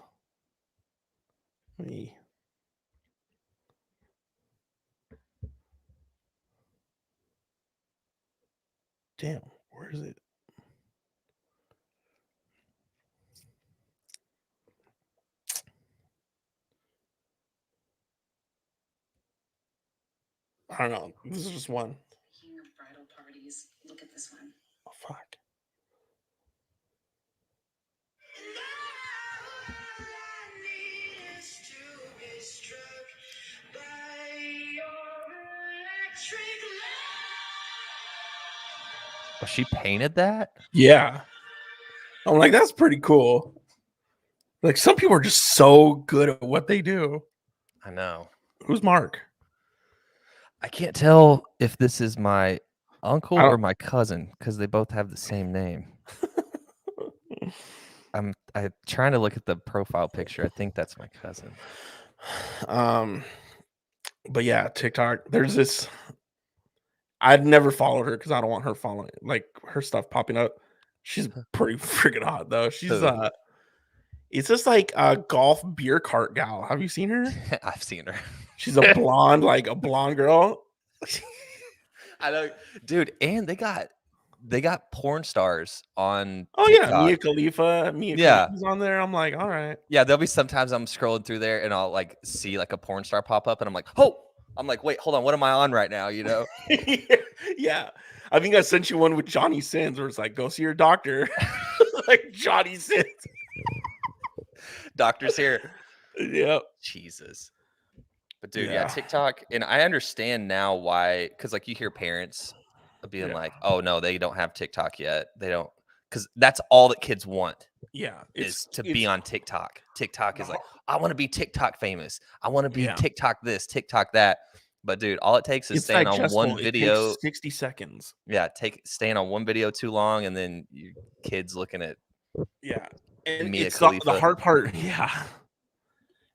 Me. Damn, where is it? I don't know. This is just one. Speaking of bridal parties, look at this one. Oh, fuck. Oh, she painted that? Yeah. I'm like, that's pretty cool. Like, some people are just so good at what they do. I know. Who's Mark? I can't tell if this is my uncle I or don't- my cousin because they both have the same name. I'm trying to look at the profile picture. I think that's my cousin. But yeah, TikTok. There's this. I'd never followed her because I don't want her following like her stuff popping up. She's pretty freaking hot though. She's Who? it's just like a golf beer cart gal. Have you seen her? I've seen her. She's a blonde, like a blonde girl. I know, dude. And they got porn stars on. Oh TikTok. yeah, Mia Khalifa. Yeah. Khalifa's on there. I'm like, all right. Yeah, there'll be sometimes I'm scrolling through there and I'll like see like a porn star pop up and I'm like, oh, I'm like, wait, hold on, what am I on right now? You know? Yeah. I think I sent you one with Johnny Sins where it's like, go see your doctor. Like Johnny Sins. Doctor's here. Yep. Jesus. But dude, yeah, Yeah. TikTok, and I understand now why, because like you hear parents being Yeah. like, oh no, they don't have TikTok yet. They don't, because that's all that kids want Yeah. is to be on TikTok. TikTok is like, I want to be TikTok famous. I want to be Yeah. TikTok this, TikTok that. But dude, all it takes is It's staying on digestible. one It video. takes 60 seconds. Yeah, staying on one video too long, and then your kids looking at Yeah. And Mia it's Khalifa. the hard part. Yeah.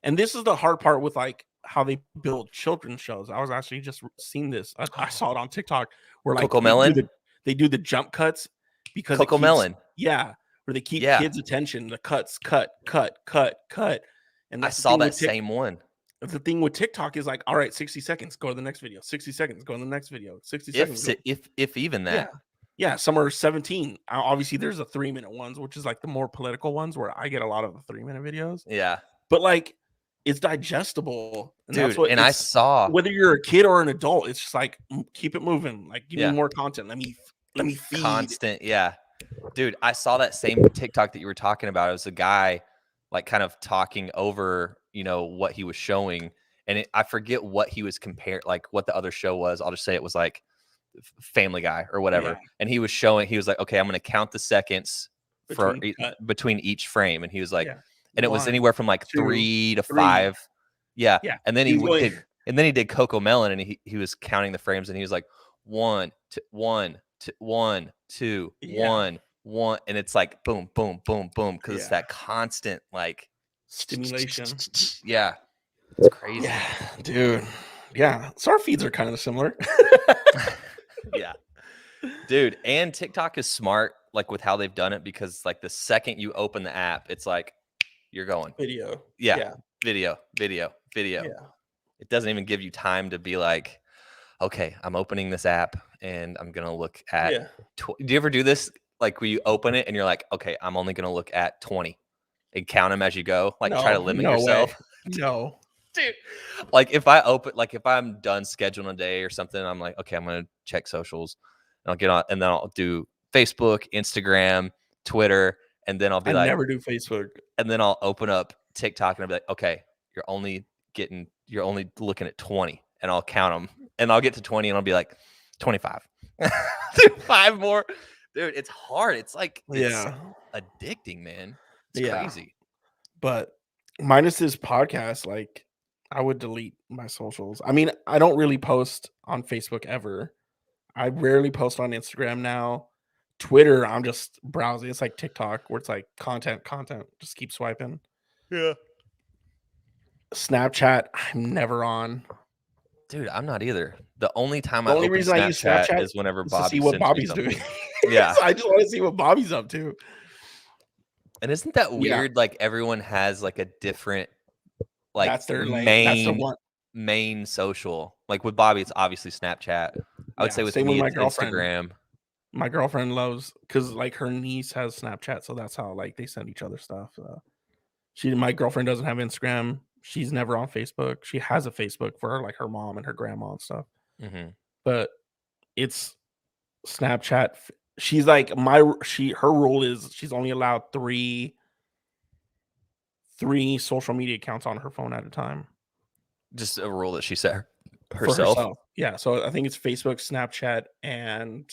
And this is the hard part with like how they build children's shows. I was actually just seeing this. I saw it on TikTok where like Coco Melon? they do the jump cuts because it Coco keeps- Melon. Yeah. Where they keep Yeah. kids' attention. The cuts, cut. And I that's the saw thing that with same one. The thing with TikTok is like, all right, 60 seconds, go to the next video. 60 seconds, go to the next video. 60 seconds. Go. If even that. Yeah, some are 17. Obviously, there's the 3-minute ones, which is like the more political ones where I get a lot of the 3-minute videos. Yeah. But like, it's digestible. And Dude, that's what and I saw whether you're a kid or an adult, it's just like keep it moving. Like, give Yeah. me more content. Let me feed. constant. Yeah. Dude, I saw that same TikTok that you were talking about. It was a guy like kind of talking over, you know, what he was showing. And I forget what he was comparing, like what the other show was. I'll just say it was like Family Guy or whatever. Yeah. And he was like, okay, I'm going to count the seconds between each frame. And he was like, Yeah. and it was 1, anywhere from like 2, 3 to 3. 5. Yeah. Yeah. And then He's going- he did Coco Melon and he was counting the frames and he was like 1, 2, 1, 2, 1, 2, Yeah. 1, 1. And it's like boom, boom, boom, boom. Cause it's Yeah. that constant like Stimulation. Yeah. It's crazy. Yeah, dude. Yeah. So our feeds are kind of similar. Yeah. Dude, and TikTok is smart, like with how they've done it, because like the second you open the app, it's like you're going. Video. Yeah. Video. Yeah. It doesn't even give you time to be like, okay, I'm opening this app and I'm gonna look at. Yeah. Do you ever do this? Like, where you open it and you're like, okay, I'm only gonna look at 20 and count them as you go. Like, try to limit yourself. No. Dude, like if I'm done scheduling a day or something, I'm like, okay, I'm gonna check socials and I'll get on, and then I'll do Facebook, Instagram, Twitter, and then I'll be I like, never do Facebook. and then I'll open up TikTok and I'll be like, okay, you're only looking at 20, and I'll count them, and I'll get to 20 and I'll be like 25. Dude, 5 more. Dude, it's hard. It's like, it's addicting, man. It's crazy. But minus this podcast, like I would delete my socials. I mean, I don't really post on Facebook ever. I rarely post on Instagram now. Twitter, I'm just browsing. It's like TikTok where it's like content. Just keep swiping. Yeah. Snapchat, I'm never on. Dude, I'm not either. The only time The I only open reason I use Snapchat is whenever to Bobby see what sends me Bobby's doing. something. Yeah. I just want to see what Bobby's up to. And isn't that Yeah. weird? Like, everyone has like a different, like, That's their lane. That's the one. main social. Like with Bobby, it's obviously Snapchat. I would say with same me, with my it's girlfriend. Instagram. My girlfriend loves, because like her niece has Snapchat, so that's how like they send each other stuff. My girlfriend doesn't have Instagram. She's never on Facebook. She has a Facebook for like her mom and her grandma and stuff. Mm-hmm. But it's Snapchat. She's like her rule is she's only allowed three social media accounts on her phone at a time. Just a rule that she set For herself. Yeah, so I think it's Facebook, Snapchat, and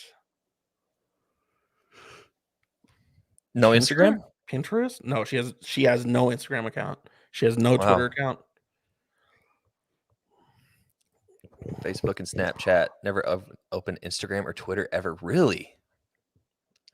no Instagram? Pinterest? No, she has no Instagram account. She has no Twitter account. Facebook and Snapchat. Never open Instagram or Twitter ever. Really?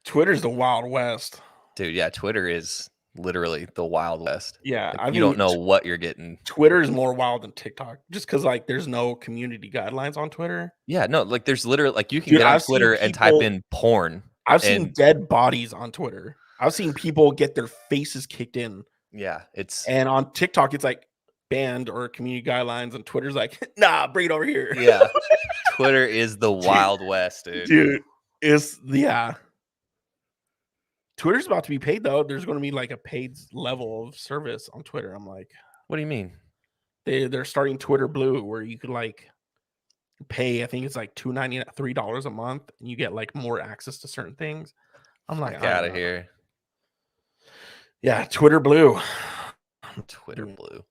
Twitter's the Wild West. Dude, yeah, Twitter is literally the Wild West. Yeah, like, you don't know what you're getting. Twitter is more wild than TikTok, just because like there's no community guidelines on Twitter. Yeah, no, like there's literally like you can get on Twitter and type in porn. I've seen dead bodies on Twitter. I've seen people get their faces kicked in. Yeah, and on TikTok it's like banned or community guidelines, and Twitter's like, nah, bring it over here. Yeah, Twitter is the Wild West, dude. Dude, Twitter's about to be paid though. There's going to be like a paid level of service on Twitter. I'm like, what do you mean? They're starting Twitter Blue, where you could like pay, I think it's like $3 a month, and you get like more access to certain things. I'm like, get out of here. Yeah, Twitter Blue. Twitter Blue.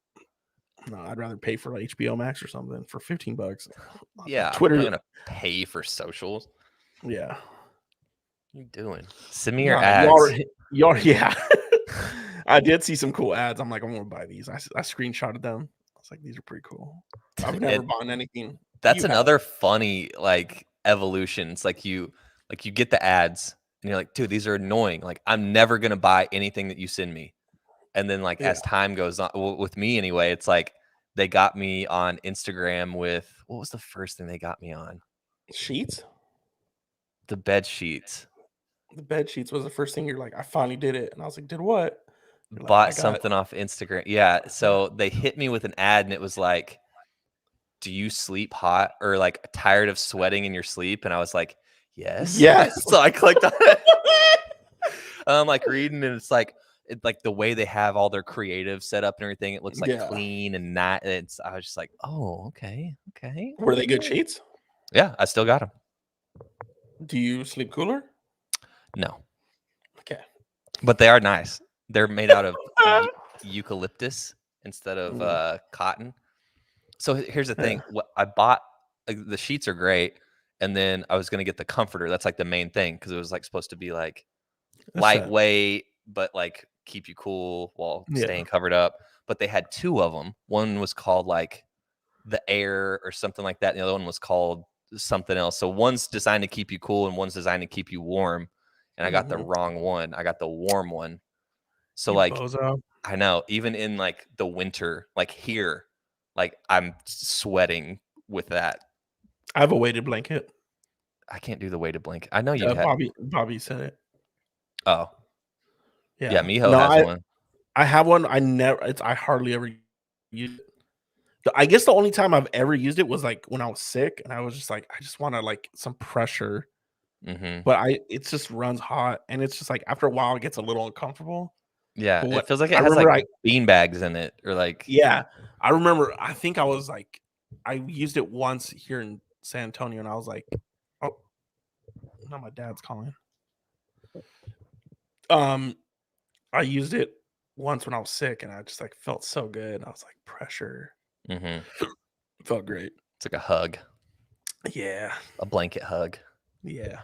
No, I'd rather pay for like HBO Max or something for $15. Yeah, Twitter. I'm gonna pay for socials. Yeah. What are you doing? Send me your ads. Y'all, yeah. I did see some cool ads. I'm like, I'm gonna buy these. I screenshotted them. I was like, these are pretty cool. I've never bought anything. That's another funny like evolution. It's like you get the ads and you're like, dude, these are annoying. Like, I'm never gonna buy anything that you send me. And then like as time goes on, with me anyway, it's like they got me on Instagram with, what was the first thing they got me on? Sheets? The bed sheets. The bed sheets was the first thing. You're like, I finally did it. And I was like, did what? Bought something off Instagram. Yeah. So they hit me with an ad and it was like, do you sleep hot or like tired of sweating in your sleep? And I was like, yes. So I clicked on it. I'm like reading, and it's like the way they have all their creative set up and everything. It looks like clean and not. I was just like, oh, okay. Were they good sheets? Yeah, I still got them. Do you sleep cooler? No. Okay. But they are nice. They're made out of eucalyptus instead of cotton. So here's the thing. What I bought, the sheets are great, and then I was gonna get the comforter. That's like the main thing, because it was like supposed to be like lightweight, but like keep you cool while staying covered up. But they had two of them. One was called like the Air or something like that, and the other one was called something else. So one's designed to keep you cool, and one's designed to keep you warm. And I got the wrong one. I got the warm one. So like, I know, even in like the winter, like here, like I'm sweating with that. I have a weighted blanket. I can't do the weighted blanket. I know you have. Bobby said it. Oh, yeah. Miho has one. I have one. I hardly ever use it, I guess the only time I've ever used it was like when I was sick, and I was just like, I just want to like some pressure, Mm-hmm. but it just runs hot, and it's just like after a while it gets a little uncomfortable. Yeah, But it what feels like I it has remember, like bean bags in it, or like yeah, I remember. I think I was like, I used it once here in San Antonio, and I was like, oh, now my dad's calling. I used it once when I was sick, and I just like felt so good. I was like, pressure. mm-hmm. Felt great. It's like a hug, Yeah, a blanket hug. yeah.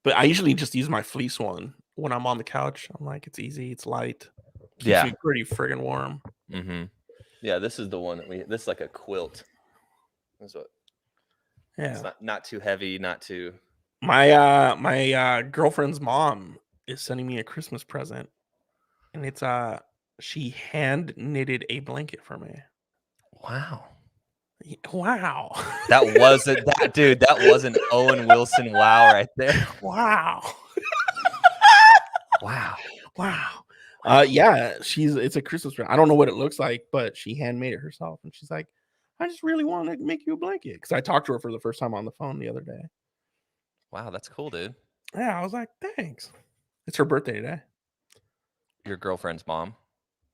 But I usually just use my fleece one when I'm on the couch. I'm like, it's easy, it's light, keeps Yeah. me pretty friggin' warm. Mm-hmm. Yeah, this is the one that this is like a quilt. That's what. It's Yeah. not too heavy, not too. My girlfriend's mom is sending me a Christmas present, and it's she hand knitted a blanket for me. Wow. Wow. That wasn't that dude. That was an Owen Wilson wow right there. Wow. Wow. Wow. Yeah, it's a Christmas present. I don't know what it looks like, but she handmade it herself, and she's like, I just really want to make you a blanket, because I talked to her for the first time on the phone the other day. Wow, that's cool, dude. Yeah, I was like, thanks. It's her birthday today. Your girlfriend's mom.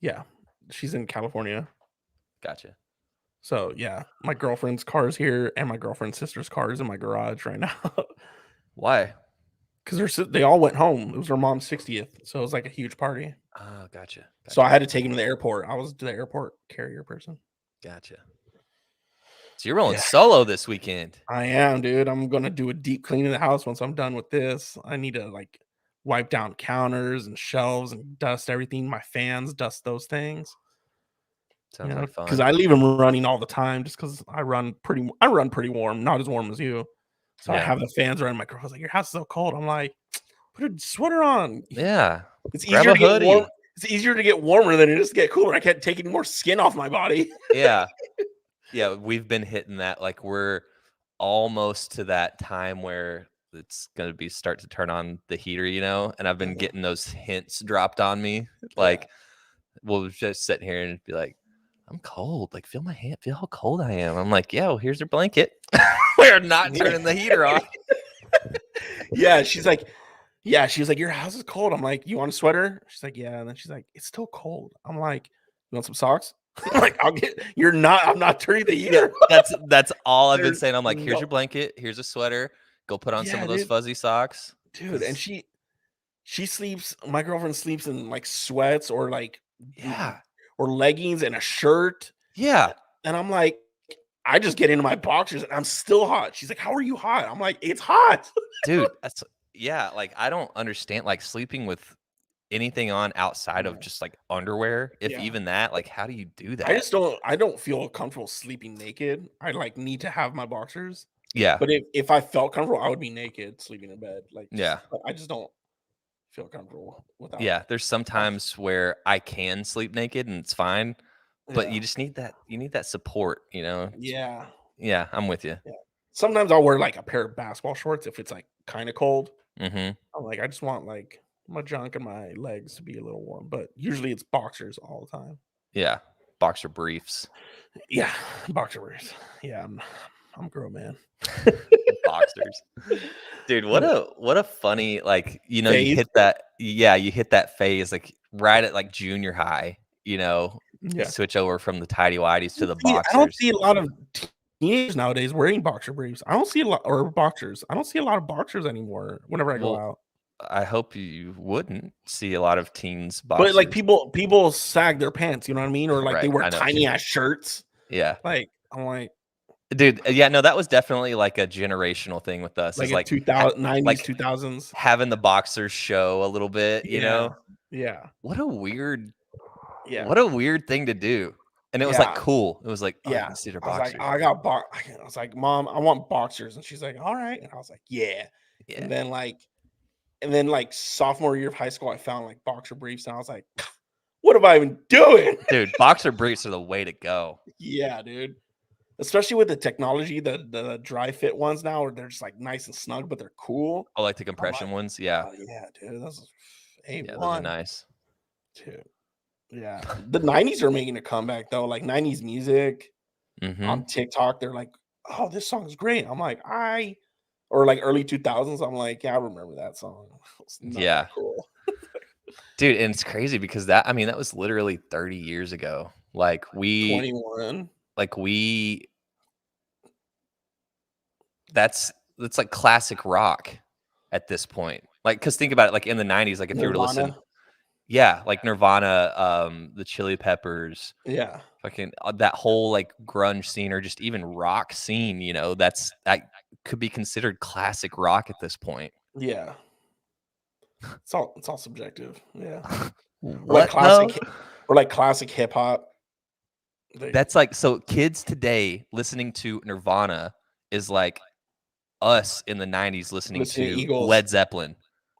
Yeah, she's in California. Gotcha. So yeah, my girlfriend's car is here, and my girlfriend's sister's car is in my garage right now. Why? Because they all went home. It was her mom's 60th, so it was like a huge party. Oh, gotcha. So I had to take him to the airport. I was the airport carrier person. Gotcha. So you're rolling solo this weekend. I am, dude. I'm gonna do a deep clean of the house once I'm done with this. I need to like wipe down counters and shelves and dust everything. My fans, dust those things. Sounds like fun. Because I leave them running all the time, just because I run pretty warm, not as warm as you. So I have the fans running. My girl's like, "Your house is so cold." I'm like, "Put a sweater on." Yeah, it's grab easier a to get hoodie. warm. It's easier to get warmer than it is to get cooler. I can't take any more skin off my body. Yeah, yeah. We've been hitting that. Like we're almost to that time where it's gonna be start to turn on the heater, and I've been getting those hints dropped on me. Like we'll just sit here and be like, I'm cold. Like, feel my hand. Feel how cold I am. I'm like, yeah, well, here's your blanket. We're not turning the heater on. Yeah, she's like, your house is cold. I'm like, you want a sweater? She's like, yeah. And then she's like, it's still cold. I'm like, you want some socks? I'm like, I'm not turning the heater. That's all I've been saying. I'm like, here's your blanket. Here's a sweater. Go put on some of those fuzzy socks. Dude, and she sleeps, my girlfriend sleeps in like sweats or like or leggings and a shirt. Yeah. And I'm like, I just get into my boxers and I'm still hot. She's like, how are you hot? I'm like, it's hot. Dude, like I don't understand like sleeping with anything on outside of just like underwear, if even that. Like, how do you do that? I don't feel comfortable sleeping naked. I like need to have my boxers. Yeah. But if I felt comfortable, I would be naked sleeping in bed. Like, I just don't feel comfortable without. Yeah, there's some times where I can sleep naked and it's fine, but you just need that. You need that support, Yeah. Yeah, I'm with you. Yeah. Sometimes I'll wear like a pair of basketball shorts if it's like kind of cold. Mm-hmm. I'm like, I just want like my junk and my legs to be a little warm, but usually it's boxers all the time. Yeah, boxer briefs. Yeah, boxer briefs. Yeah, I'm a grown man. Boxers, dude. What a funny phase? You hit that. Yeah, you hit that phase like right at like junior high. Switch over from the tidy whities to the boxers. I don't see a lot of teenagers nowadays wearing boxer briefs. I don't see a lot or boxers. I don't see a lot of boxers anymore. Whenever I go out, I hope you wouldn't see a lot of teens boxers. But like people sag their pants. You know what I mean? Or like they wear tiny ass shirts. Yeah. Like I'm like. Dude, yeah, no, that was definitely like a generational thing with us. Like 2000s, 90s, 2000s. Having the boxers show a little bit, you know? Yeah. What a weird thing to do. And it was like cool. It was like, you can see their boxers. I was like, Mom, I want boxers. And she's like, all right. And I was like, yeah. And then like sophomore year of high school, I found like boxer briefs and I was like, what am I even doing? Dude, boxer briefs are the way to go. Yeah, dude. Especially with the technology, the dry fit ones now, where they're just like nice and snug, but they're cool. Oh, like the compression ones? Yeah. Yeah, dude. Those A1. Yeah, those are nice. Dude. Yeah. The 90s are making a comeback though, like 90s music. on TikTok. They're like, "Oh, this song's great." I'm like, or like early 2000s. I'm like, yeah, I remember that song. It's not Yeah. that cool. Dude, and it's crazy because that was literally 30 years ago. Like 21. That's like classic rock at this point. Like, because think about it, like in the 90s, like if you were to listen, Nirvana. yeah, like Nirvana, the Chili Peppers, Yeah. fucking that whole like grunge scene or just even rock scene, that could be considered classic rock at this point. Yeah. It's all subjective. Yeah. What though? Or like classic hip hop. That's like, so kids today listening to Nirvana is like us in the 90s listening to Eagles. Led Zeppelin.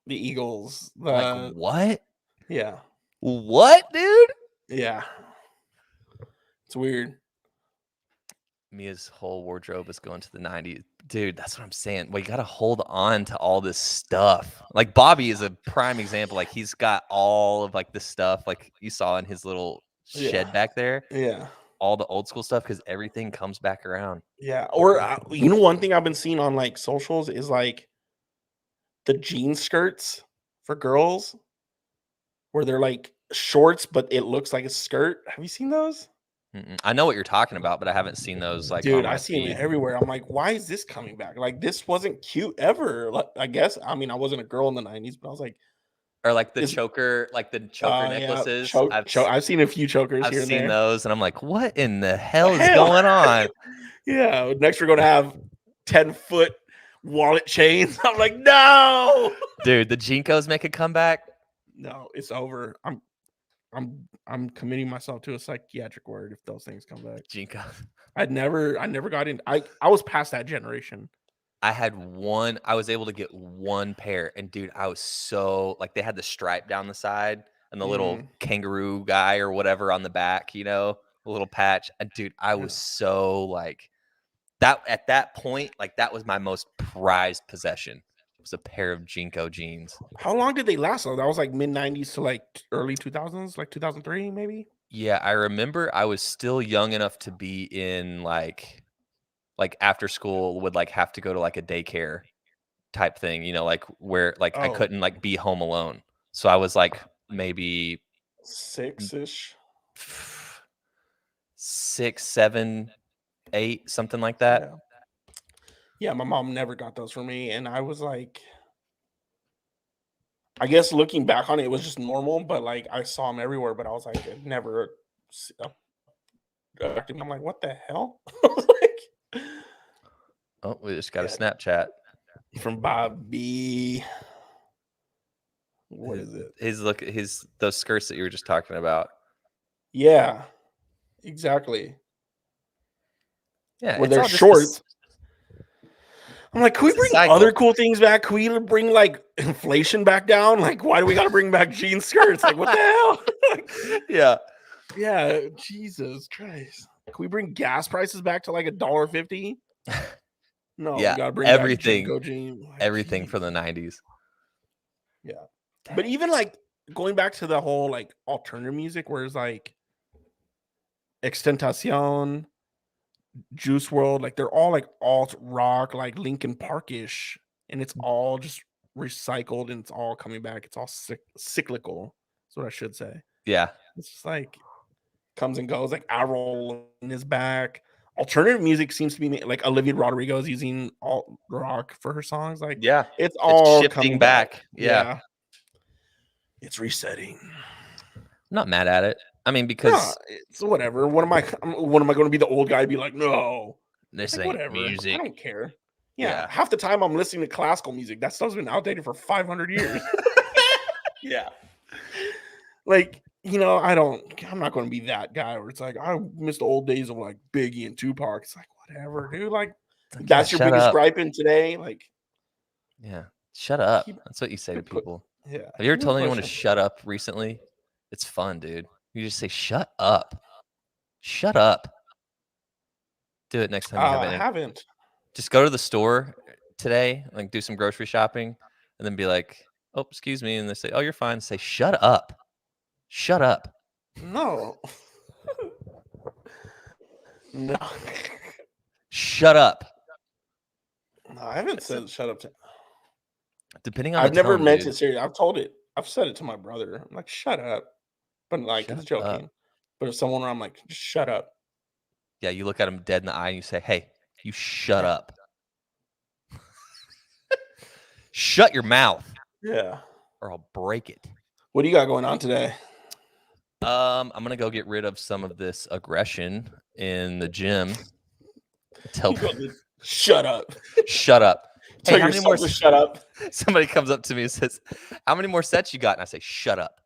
The Eagles. Like what? Yeah. What, dude? Yeah. It's weird. Mia's whole wardrobe is going to the 90s. Dude, that's what I'm saying. We got to hold on to all this stuff. Like Bobby is a prime example. Like he's got all of like the stuff like you saw in his little shed back there. Yeah. All the old school stuff because everything comes back around. Yeah. Or one thing I've been seeing on like socials is like the jean skirts for girls where they're like shorts, but it looks like a skirt. Have you seen those? I know what you're talking about, but I haven't seen those. Like, dude, I see them everywhere. I'm like, why is this coming back? Like, this wasn't cute ever. Like, I guess. I mean, I wasn't a girl in the 90s, but I was like, or like the choker necklaces. Yeah, I've seen a few chokers. I've here and seen there. those, and I'm like, what in the hell is going on? Yeah. Next, we're gonna have 10-foot wallet chains. I'm like, no, dude. The Jinkos make a comeback. No, it's over. I'm committing myself to a psychiatric ward if those things come back. Jinko. I never got in. I was past that generation. I was able to get one pair, and dude, I was so like they had the stripe down the side and the little kangaroo guy or whatever on the back, a little patch. And dude, I was so like that at that point, like that was my most prized possession. It was a pair of Jinko jeans. How long did they last though? That was like mid 90s to like early 2000s, like 2003 maybe? Yeah, I remember I was still young enough to be in like after school would like have to go to like a daycare type thing, like where like I couldn't like be home alone. So I was like maybe 6-ish, 6, 7, 8, something like that. Yeah, my mom never got those for me, and I was like, I guess looking back on it, it was just normal, but like I saw them everywhere, but I was like, it never. I'm like, what the hell? Like, oh, we just got a Snapchat from Bobby. What is it? Those skirts that you were just talking about. Yeah, exactly. Yeah, where they're shorts. I'm like, can we bring other cool things back? Can we bring like inflation back down? Like, why do we got to bring back jean skirts? Like, what the hell? Yeah. Jesus Christ. Can we bring gas prices back to like $1.50? No, yeah, we gotta bring everything. Back jean. Like, everything from the 90s. Yeah, but even like going back to the whole like alternative music, where it's like Extentacion, Juice World, like they're all like alt rock, like Linkin Park-ish, and it's all just recycled and it's all coming back. It's all cyclical. That's what I should say. Yeah, it's just like comes and goes. Like Avril is back. Alternative music seems to be like Olivia Rodrigo is using alt rock for her songs. Like, yeah, it's all shifting back. Yeah, it's resetting. I'm not mad at it. I mean, because it's whatever. What am I going to be the old guy? Be like, no, this like, ain't whatever. music. I don't care. Yeah, half the time I'm listening to classical music. That stuff's been outdated for 500 years. Yeah, like. I'm not going to be that guy where it's like, I miss the old days of like Biggie and Tupac. It's like, whatever, dude. Like, that's your biggest gripe in today. Like, yeah, shut up. That's what you say to people. Yeah. Have you ever told anyone to shut up recently? It's fun, dude. You just say, shut up. Shut up. Do it next time you have it. I haven't. Just go to the store today, like do some grocery shopping, and then be like, oh, excuse me. And they say, oh, you're fine. Say, shut up. Shut up. No. No. Shut up. No, I haven't said shut up. Depending on I've the never tone, meant dude. it serious. I've told it. I've said it to my brother. I'm like, shut up. But like, Shut it's joking. up. But if someone, I'm like, just shut up. Yeah, you look at him dead in the eye and you say, hey, you shut Yeah. up. Shut your mouth Yeah. or I'll break it. What do you got going on today? I'm gonna go get rid of some of this aggression in the gym. Tell Shut up. shut up. Tell Hey, how many yourself more? to shut up. Somebody comes up to me and says, "How many more sets you got?" And I say, "Shut up.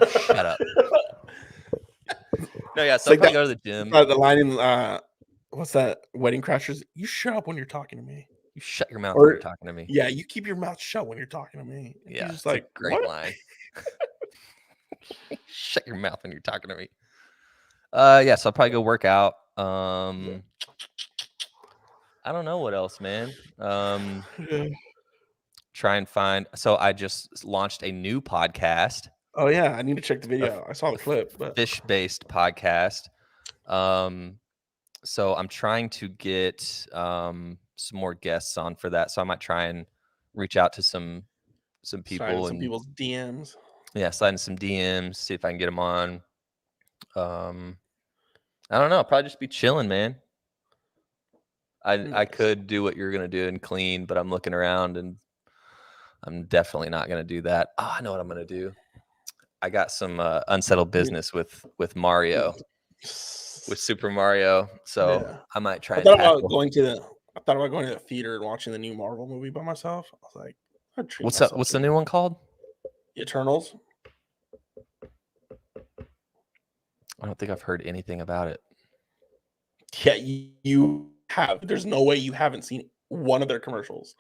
You shut up." No, yeah. So like I'm gonna that- go to the gym. The line in what's that? Wedding Crashers. You shut up when you're talking to me. You shut your mouth when you're talking to me. Yeah, you keep your mouth shut when you're talking to me. Yeah, He's just it's like, a great what? line. Shut your mouth when you're talking to me. Yeah. So I'll probably go work out. I don't know what else, man. Yeah. Try and find. So I just launched a new podcast, Oh yeah, I need to check the video. I saw the clip, but fish-based podcast. So I'm trying to get some more guests on for that. So I might try and reach out to some people some and people's DMs. yeah, slide in some DMs, see if I can get them on. I don't know. Probably just be chilling, man. I Nice. could do what you're gonna do and clean, but I'm looking around and I'm definitely not gonna do that. Oh, I know what I'm gonna do. I got some unsettled business with Mario, with Super Mario. So Yeah. I might try I and thought about tackle. going to the theater and watching the new Marvel movie by myself. I was like, I'd treat What's myself what's to the new one called? Eternals. I don't think I've heard anything about it. Yeah, you have. There's no way you haven't seen one of their commercials.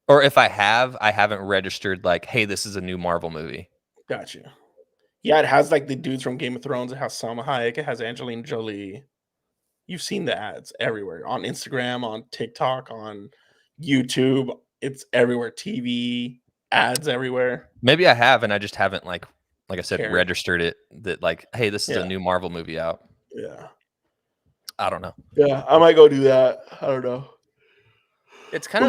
Or if I haven't registered like, hey, this is a new Marvel movie. Gotcha. Yeah, it has like the dudes from Game of Thrones. It has Salma Hayek. It has Angelina Jolie. You've seen the ads everywhere on Instagram, on TikTok, on YouTube. It's everywhere. TV ads everywhere. Maybe I have, and I just haven't like I said, Cared. registered it that like, hey, this is a Yeah. new Marvel movie out. Yeah. I don't know. Yeah, I might go do that. I don't know. It's kind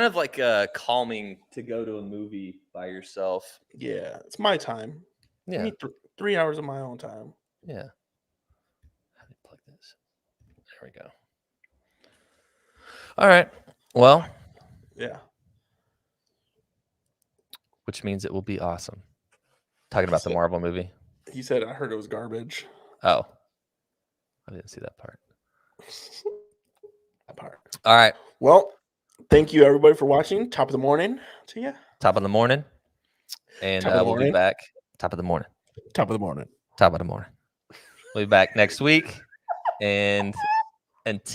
of like calming to go to a movie by yourself. Yeah, it's my time. Yeah. Give me 3 hours of my own time. Yeah. How do you plug this? There we go. All right. Well, Yeah. which means it will be awesome. Talking about the Marvel movie. He said, I heard it was garbage. Oh. I didn't see that part. That part. All right. Well, thank you everybody for watching. Top of the morning to you. Top of the morning. And Top of the we'll be morning. back. Top of the morning. Top of the morning. Top of the morning. We'll be back next week. And until